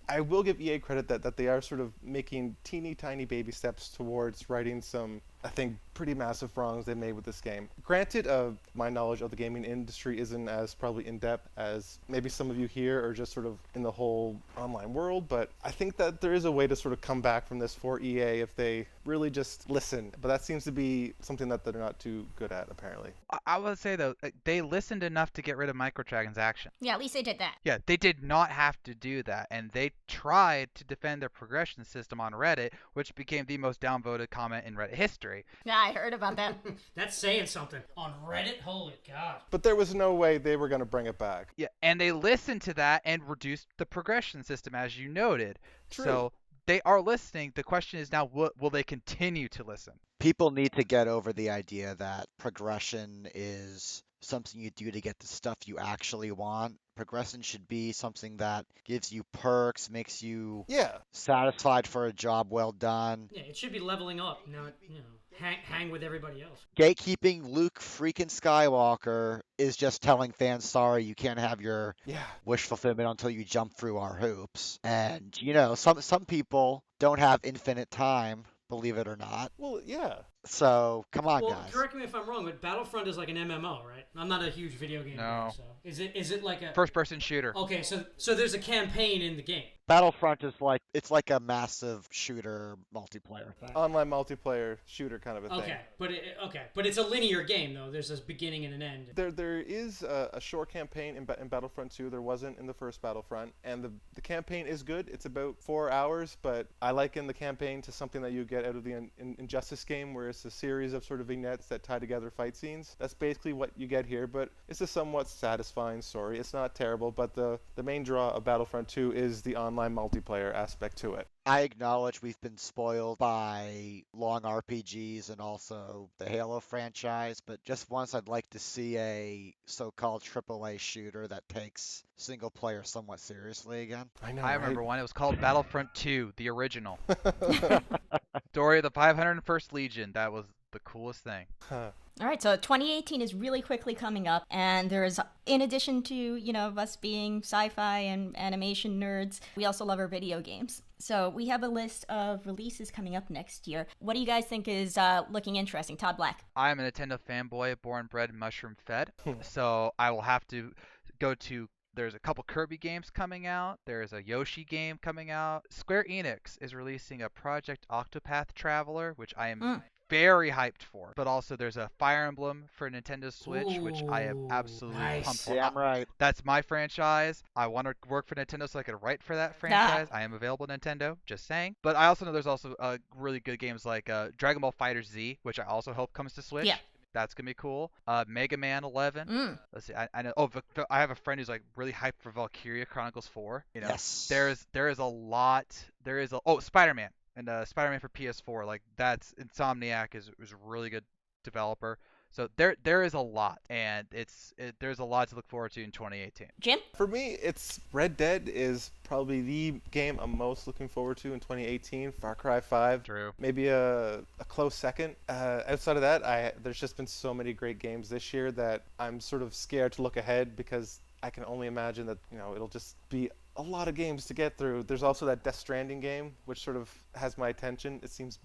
I will give EA credit that they are sort of making teeny tiny baby steps towards righting some, I think, pretty massive wrongs they made with this game. Granted, my knowledge of the gaming industry isn't as probably in-depth as maybe some of you here or just sort of in the whole online world, but I think that there is a way to sort of come back from this for EA if they really just listen. But that seems to be something that they're not too good at, apparently. I would say, though, they listened enough to get rid of microtransactions. Yeah, at least they did that. Yeah, they did not have to do that, and they tried to defend their progression system on Reddit, which became the most downvoted comment in Reddit history. Yeah, I heard about that. That's saying something. On Reddit? Holy God. But there was no way they were going to bring it back. Yeah, and they listened to that and reduced the progression system, as you noted. True. So they are listening. The question is now, will they continue to listen? People need to get over the idea that progression is something you do to get the stuff you actually want. Progression should be something that gives you perks, makes you satisfied for a job well done. Yeah, it should be leveling up, not, hang with everybody else. Gatekeeping Luke freaking Skywalker is just telling fans, sorry, you can't have your wish fulfillment until you jump through our hoops. And, some people don't have infinite time, believe it or not. Well, yeah. So, come on, well, guys. Correct me if I'm wrong, but Battlefront is like an MMO, right? I'm not a huge video game player, so is it like a first-person shooter? Okay, so there's a campaign in the game. Battlefront is like a massive shooter multiplayer thing. Online multiplayer shooter kind of a thing. But it's a linear game though. There's a beginning and an end. There is a short campaign in Battlefront 2. There wasn't in the first Battlefront, and the campaign is good. It's about 4 hours, but I liken the campaign to something that you get out of the Injustice game, where it's a series of sort of vignettes that tie together fight scenes. That's basically what you get here, but it's a somewhat satisfying story. It's not terrible, but the main draw of Battlefront 2 is the online multiplayer aspect to it. I acknowledge we've been spoiled by long RPGs and also the Halo franchise, but just once I'd like to see a so-called AAA shooter that takes single player somewhat seriously again. I know. I remember one. It was called Battlefront 2, the original. Story of the 501st Legion. That was the coolest thing. All right, so 2018 is really quickly coming up, and there's, in addition to, us being sci-fi and animation nerds, we also love our video games. So we have a list of releases coming up next year. What do you guys think is looking interesting? Todd Black. I am a Nintendo fanboy, born, bred, mushroom fed, so I will have to go to. There's a couple Kirby games coming out. There's a Yoshi game coming out. Square Enix is releasing a Project Octopath Traveler, which I am very hyped for. But also there's a Fire Emblem for Nintendo Switch, which I am absolutely pumped for. Yeah, I'm right. That's my franchise. I want to work for Nintendo so I can write for that franchise. I am available Nintendo, just saying. But I also know there's also really good games like Dragon Ball FighterZ, which I also hope comes to Switch. Yeah. That's gonna be cool. Mega Man 11. Let's see. I know. Oh, I have a friend who's like really hyped for Valkyria Chronicles 4. Yes. There is a lot. Spider-Man and Spider-Man for PS4. Like that's Insomniac is a really good developer. So there is a lot, and there's a lot to look forward to in 2018. Jim? For me, it's Red Dead is probably the game I'm most looking forward to in 2018. Far Cry 5. True. Maybe a close second. Outside of that, there's just been so many great games this year that I'm sort of scared to look ahead because I can only imagine that it'll just be a lot of games to get through. There's also that Death Stranding game, which sort of has my attention. It seems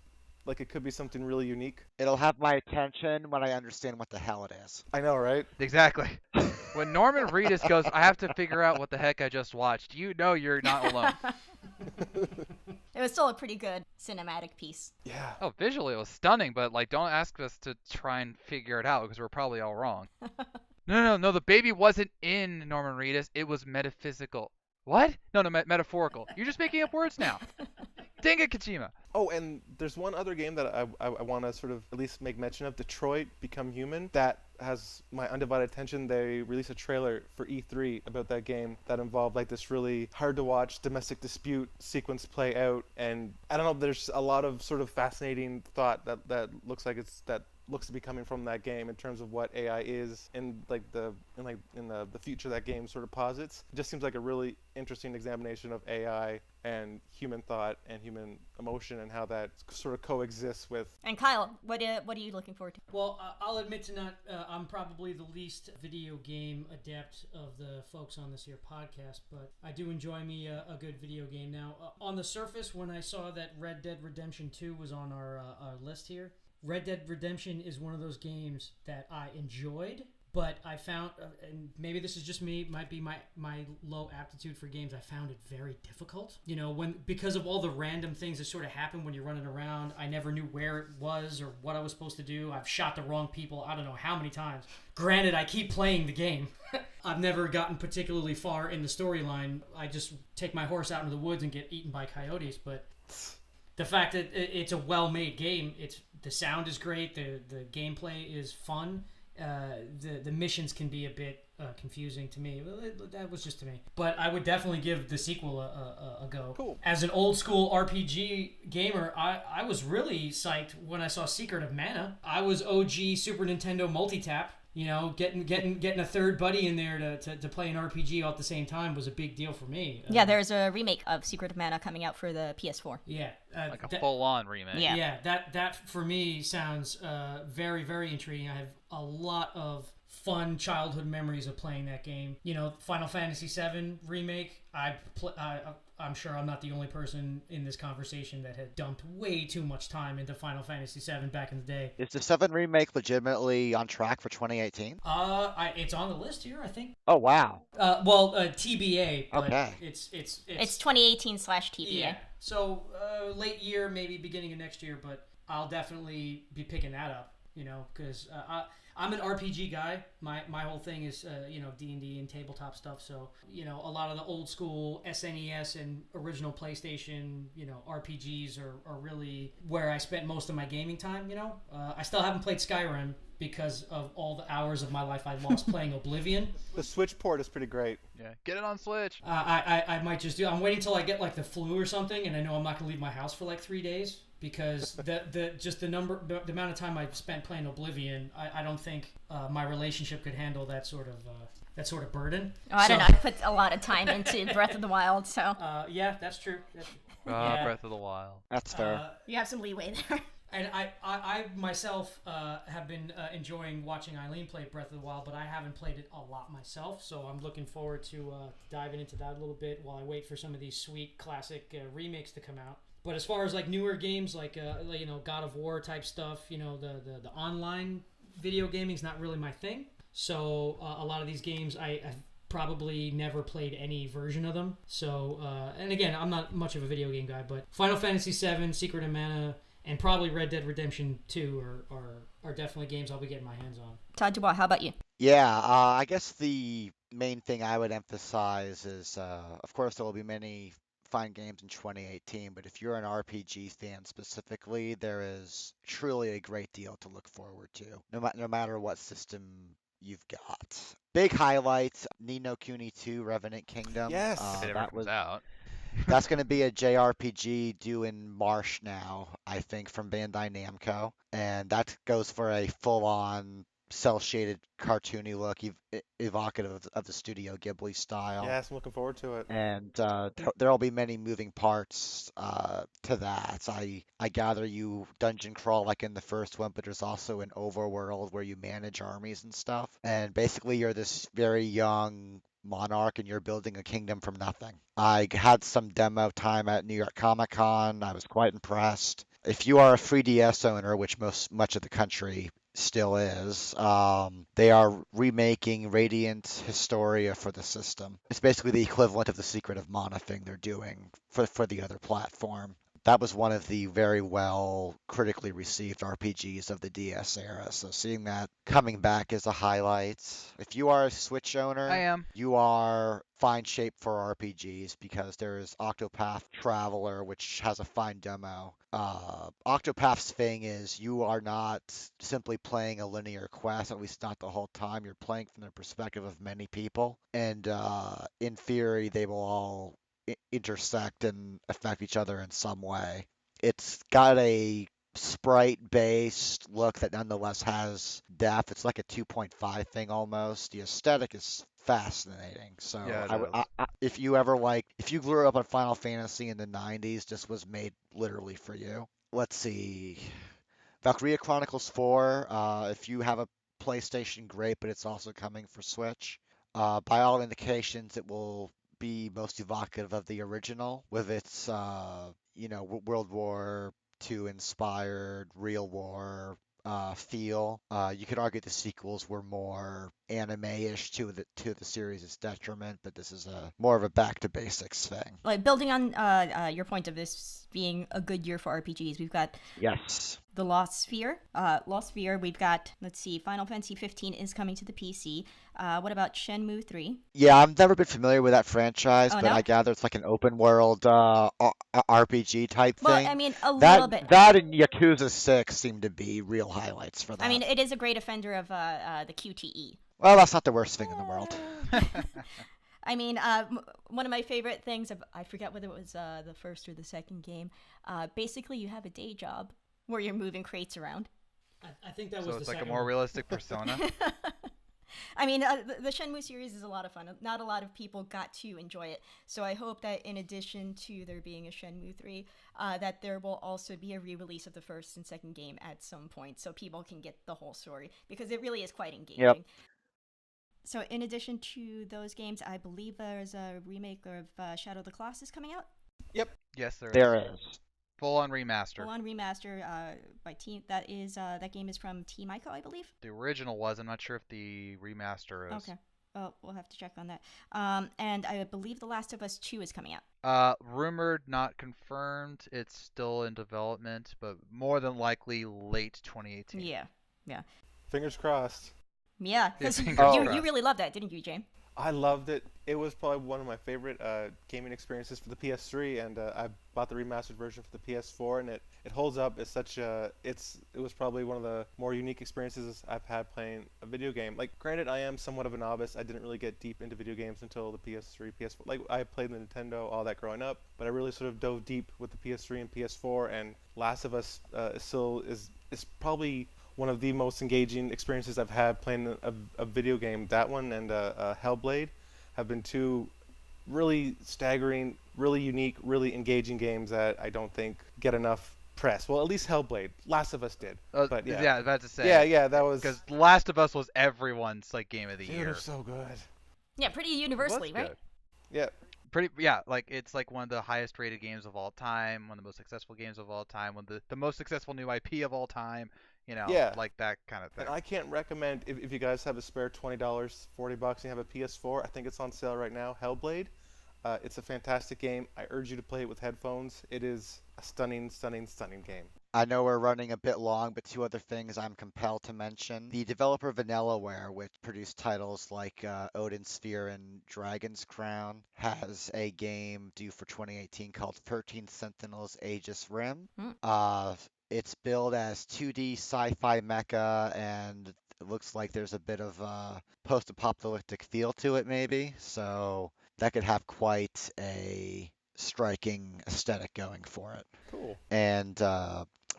like it could be something really unique. It'll have my attention when I understand what the hell it is. I know, right? Exactly. When Norman Reedus goes, I have to figure out what the heck I just watched, you know you're not alone. It was still a pretty good cinematic piece. Yeah. Oh, visually it was stunning, but like don't ask us to try and figure it out because we're probably all wrong. No, the baby wasn't in Norman Reedus, it was metaphysical. What? No, metaphorical. You're just making up words now. Dang it, Kojima. Oh, and there's one other game that I want to sort of at least make mention of, Detroit Become Human. That has my undivided attention. They released a trailer for E3 about that game that involved like this really hard to watch domestic dispute sequence play out. And I don't know, there's a lot of sort of fascinating thought that looks like looks to be coming from that game in terms of what AI is in the future that game sort of posits. It just seems like a really interesting examination of AI and human thought and human emotion and how that sort of coexists with. And Kyle, what are you looking forward to? Well, I'll admit to not. I'm probably the least video game adept of the folks on this here podcast, but I do enjoy me a good video game. Now, on the surface, when I saw that Red Dead Redemption 2 was on our list here, Red Dead Redemption is one of those games that I enjoyed, but I found, and maybe this is just me, might be my low aptitude for games, I found it very difficult. You know, because of all the random things that sort of happen when you're running around, I never knew where it was or what I was supposed to do. I've shot the wrong people, I don't know how many times. Granted, I keep playing the game. I've never gotten particularly far in the storyline. I just take my horse out into the woods and get eaten by coyotes, but the fact that it's a well-made game, the sound is great, the gameplay is fun. The missions can be a bit confusing to me. That was just to me. But I would definitely give the sequel a go. Cool. As an old school RPG gamer, I was really psyched when I saw Secret of Mana. I was OG Super Nintendo multi-tap. You know, getting a third buddy in there to play an RPG all at the same time was a big deal for me. Yeah, there's a remake of Secret of Mana coming out for the PS4. Yeah. Like a full-on remake. Yeah. Yeah, that for me sounds very, very intriguing. I have a lot of fun childhood memories of playing that game. You know, Final Fantasy VII remake. I'm sure I'm not the only person in this conversation that had dumped way too much time into Final Fantasy VII back in the day. Is the 7 remake legitimately on track for 2018? It's on the list here, I think. Oh, wow. TBA. But Okay. It's 2018/TBA. yeah. So late year, maybe beginning of next year, but I'll definitely be picking that up. You know, because I'm an RPG guy. My whole thing is D&D and tabletop stuff. So a lot of the old school SNES and original PlayStation RPGs are really where I spent most of my gaming time. I still haven't played Skyrim because of all the hours of my life I lost playing Oblivion. The Switch port is pretty great. Yeah, get it on Switch. I might just do. I'm waiting till I get like the flu or something, and I know I'm not gonna leave my house for like 3 days. Because the amount of time I spent playing Oblivion, I don't think my relationship could handle that sort of burden. Oh, I don't know. I put a lot of time into Breath of the Wild, so yeah, that's true. Breath of the Wild. That's fair. you have some leeway there. And I myself have been enjoying watching Eileen play Breath of the Wild, but I haven't played it a lot myself, so I'm looking forward to diving into that a little bit while I wait for some of these sweet classic remakes to come out. But as far as like newer games, like God of War type stuff, the online video gaming is not really my thing. So a lot of these games I've probably never played any version of them. So and again, I'm not much of a video game guy, but Final Fantasy VII, Secret of Mana, and probably Red Dead Redemption 2 are definitely games I'll be getting my hands on. Todd DuBois, how about you? Yeah, I guess the main thing I would emphasize is, of course, there will be many fine games in 2018, but if you're an RPG fan specifically, there is truly a great deal to look forward to, no matter what system you've got. Big highlights, Ni no Kuni 2, Revenant Kingdom. Yes. If it ever comes out. That's going to be a JRPG due in March now, I think, from Bandai Namco. And that goes for a full-on cel-shaded, cartoony look, evocative of the Studio Ghibli style. Yes, I'm looking forward to it. And there'll be many moving parts to that. I gather you dungeon crawl like in the first one, but there's also an overworld where you manage armies and stuff. And basically you're this very young monarch and you're building a kingdom from nothing. I had some demo time at New York Comic Con. I was quite impressed. If you are a 3DS owner, which much of the country still is, they are remaking Radiant Historia for the system. It's basically the equivalent of the Secret of Mana thing they're doing for the other platform. That was one of the very well critically received RPGs of the DS era. So seeing that coming back is a highlight. If you are a Switch I owner, am. you are fine shape for RPGs because there's Octopath Traveler, which has a fine demo. Octopath's thing is you are not simply playing a linear quest, at least not the whole time. You're playing from the perspective of many people, and in theory, they will all intersect and affect each other in some way. It's got a sprite-based look that nonetheless has depth. It's like a 2.5 thing almost. The aesthetic is fascinating. So Yeah, it is. if you ever if you grew up on Final Fantasy in the 90s, this was made literally for you. Let's see. Valkyria Chronicles 4, if you have a PlayStation, great, but it's also coming for Switch. By all indications, it will be most evocative of the original, with its, World War II inspired real war feel. You could argue the sequels were more anime-ish to the series' detriment, but this is a more of a back to basics thing. Like building on your point of this being a good year for RPGs, we've got Yes. the Lost Sphere. Lost Sphere, we've got, let's see, Final Fantasy 15 is coming to the PC. What about Shenmue 3? Yeah, I've never been familiar with that franchise, Oh, but no? I gather it's like an open world RPG type Well, thing. I mean, a little bit. That and Yakuza 6 seem to be real highlights for that. I mean, it is a great offender of the QTE. Well, that's not the worst thing in the world. I mean, one of my favorite things, I forget whether it was the first or the second game, basically you have a day job where you're moving crates around. I think that was So the it's like a second more one. realistic persona. I mean, the Shenmue series is a lot of fun. Not a lot of people got to enjoy it. So I hope that in addition to there being a Shenmue 3, that there will also be a re-release of the first and second game at some point so people can get the whole story, because it really is quite engaging. Yep. So in addition to those games, I believe there's a remake of Shadow of the Colossus coming out. Yes, there is. There is. Full-on remaster. Full-on remaster by Team. That game is from Team Ico, I believe. The original was. I'm not sure if the remaster is. Okay. Oh, we'll have to check on that. And I believe The Last of Us 2 is coming out. Rumored, not confirmed. It's still in development, but more than likely late 2018. Yeah. Fingers crossed. Yeah, because fingers you crossed. really loved that, didn't you, James? I loved it. It was probably one of my favorite gaming experiences for the PS3, and I bought the remastered version for the PS4, and it holds up. It's such a it was probably one of the more unique experiences I've had playing a video game. Like, granted, I am somewhat of a novice. I didn't really get deep into video games until the PS3, PS4. Like, I played the Nintendo, all that growing up, but I really sort of dove deep with the PS3 and PS4. And Last of Us still is probably one of the most engaging experiences I've had playing a video game. That one and Hellblade have been two really staggering, really unique, really engaging games that I don't think get enough press. Well, at least Hellblade. Last of Us did. But yeah. I was about to say. Yeah, that was... Because Last of Us was everyone's game of the Dude, year. it was so good. Yeah, pretty It was universally, right? good. Yeah. It's like one of the highest rated games of all time, one of the most successful games of all time, one of the most successful new IP of all time, Yeah. like that kind of thing. And I can't recommend, if you guys have a spare $20, $40, and you have a PS4, I think it's on sale right now, Hellblade. It's a fantastic game. I urge you to play it with headphones. It is a stunning, stunning, stunning game. I know we're running a bit long, but two other things I'm compelled to mention. The developer Vanillaware, which produced titles like Odin Sphere and Dragon's Crown, has a game due for 2018 called 13 Sentinels Aegis Rim. It's billed as 2D sci-fi mecha, and it looks like there's a bit of a post-apocalyptic feel to it, maybe. So that could have quite a striking aesthetic going for it. Cool. And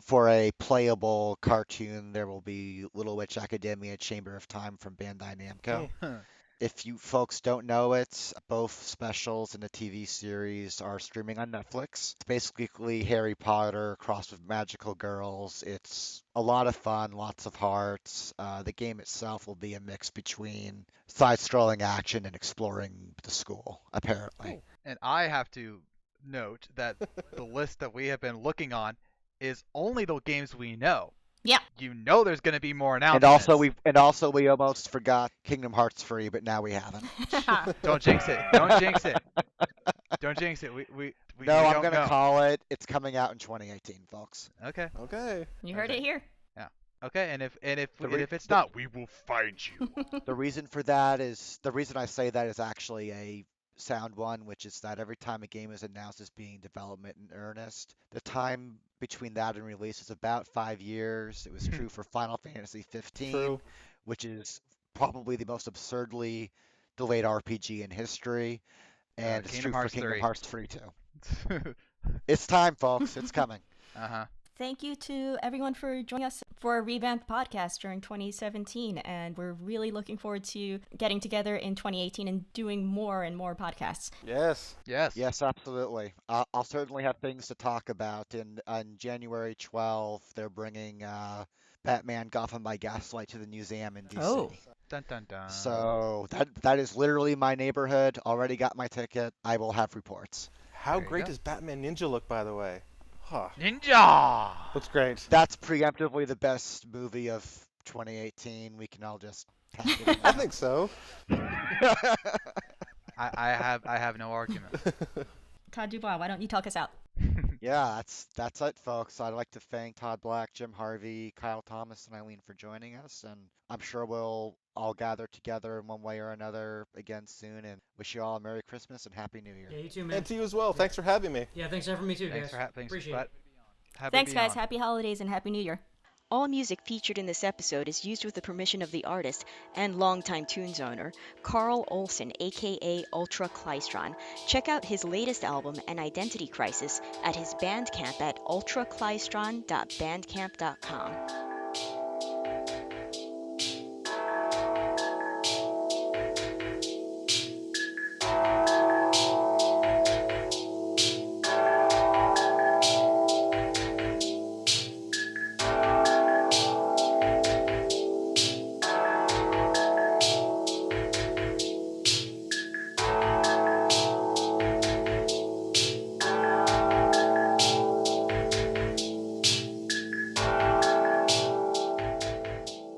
for a playable cartoon, there will be Little Witch Academia Chamber of Time from Bandai Namco. If you folks don't know it, both specials in the TV series are streaming on Netflix. It's basically Harry Potter crossed with magical girls. It's a lot of fun, lots of hearts. The game itself will be a mix between side-scrolling action and exploring the school, apparently. Cool. And I have to note that the list that we have been looking on is only the games we know. Yeah. You know there's going to be more And announcements. also we almost forgot Kingdom Hearts 3, but now we haven't. Don't jinx it. Don't jinx it. Don't jinx it. We No, I'm don't gonna know. call it. It's coming out in 2018, folks. Okay. Okay. You heard Okay. it here. Okay. And if it's The- not, we will find you. The reason I say that is actually a sound one, which is that every time a game is announced as being development in earnest, the time between that and release is about 5 years. It was true for Final Fantasy 15, True. which is probably the most absurdly delayed RPG in history, and it's Kingdom true Hearts for Kingdom 3. Hearts 3 too. It's time, folks. It's coming. Uh-huh. Thank you to everyone for joining us for a revamped podcast during 2017. And we're really looking forward to getting together in 2018 and doing more and more podcasts. Yes. Yes. Yes, absolutely. I'll certainly have things to talk about. On January 12th, they're bringing Batman Gotham by Gaslight to the museum in DC. Oh. Dun dun dun. So that is literally my neighborhood. Already got my ticket. I will have reports. How There you great go. does Batman Ninja look, by the way? Huh. Ninja. Looks great. That's preemptively the best movie of 2018. We can all just tag it in I now. think so. I have no argument. Todd DuBois, why don't you talk us out? Yeah, that's it, folks. I'd like to thank Todd Black, Jim Harvey, Kyle Thomas, and Eileen for joining us, and I'm sure we'll all gather together in one way or another again soon. And wish you all a Merry Christmas and Happy New Year. Yeah, you too, man. And to you as well. Thanks for having me. Yeah, thanks for having me too, Thanks guys. for Appreciate glad- it. happy Thanks, to be guys. on. Happy holidays and Happy New Year. All music featured in this episode is used with the permission of the artist and longtime Toons owner, Karl Olson, aka Ultra Klystron. Check out his latest album, An Identity Crisis, at his Bandcamp at ultraklystron.bandcamp.com.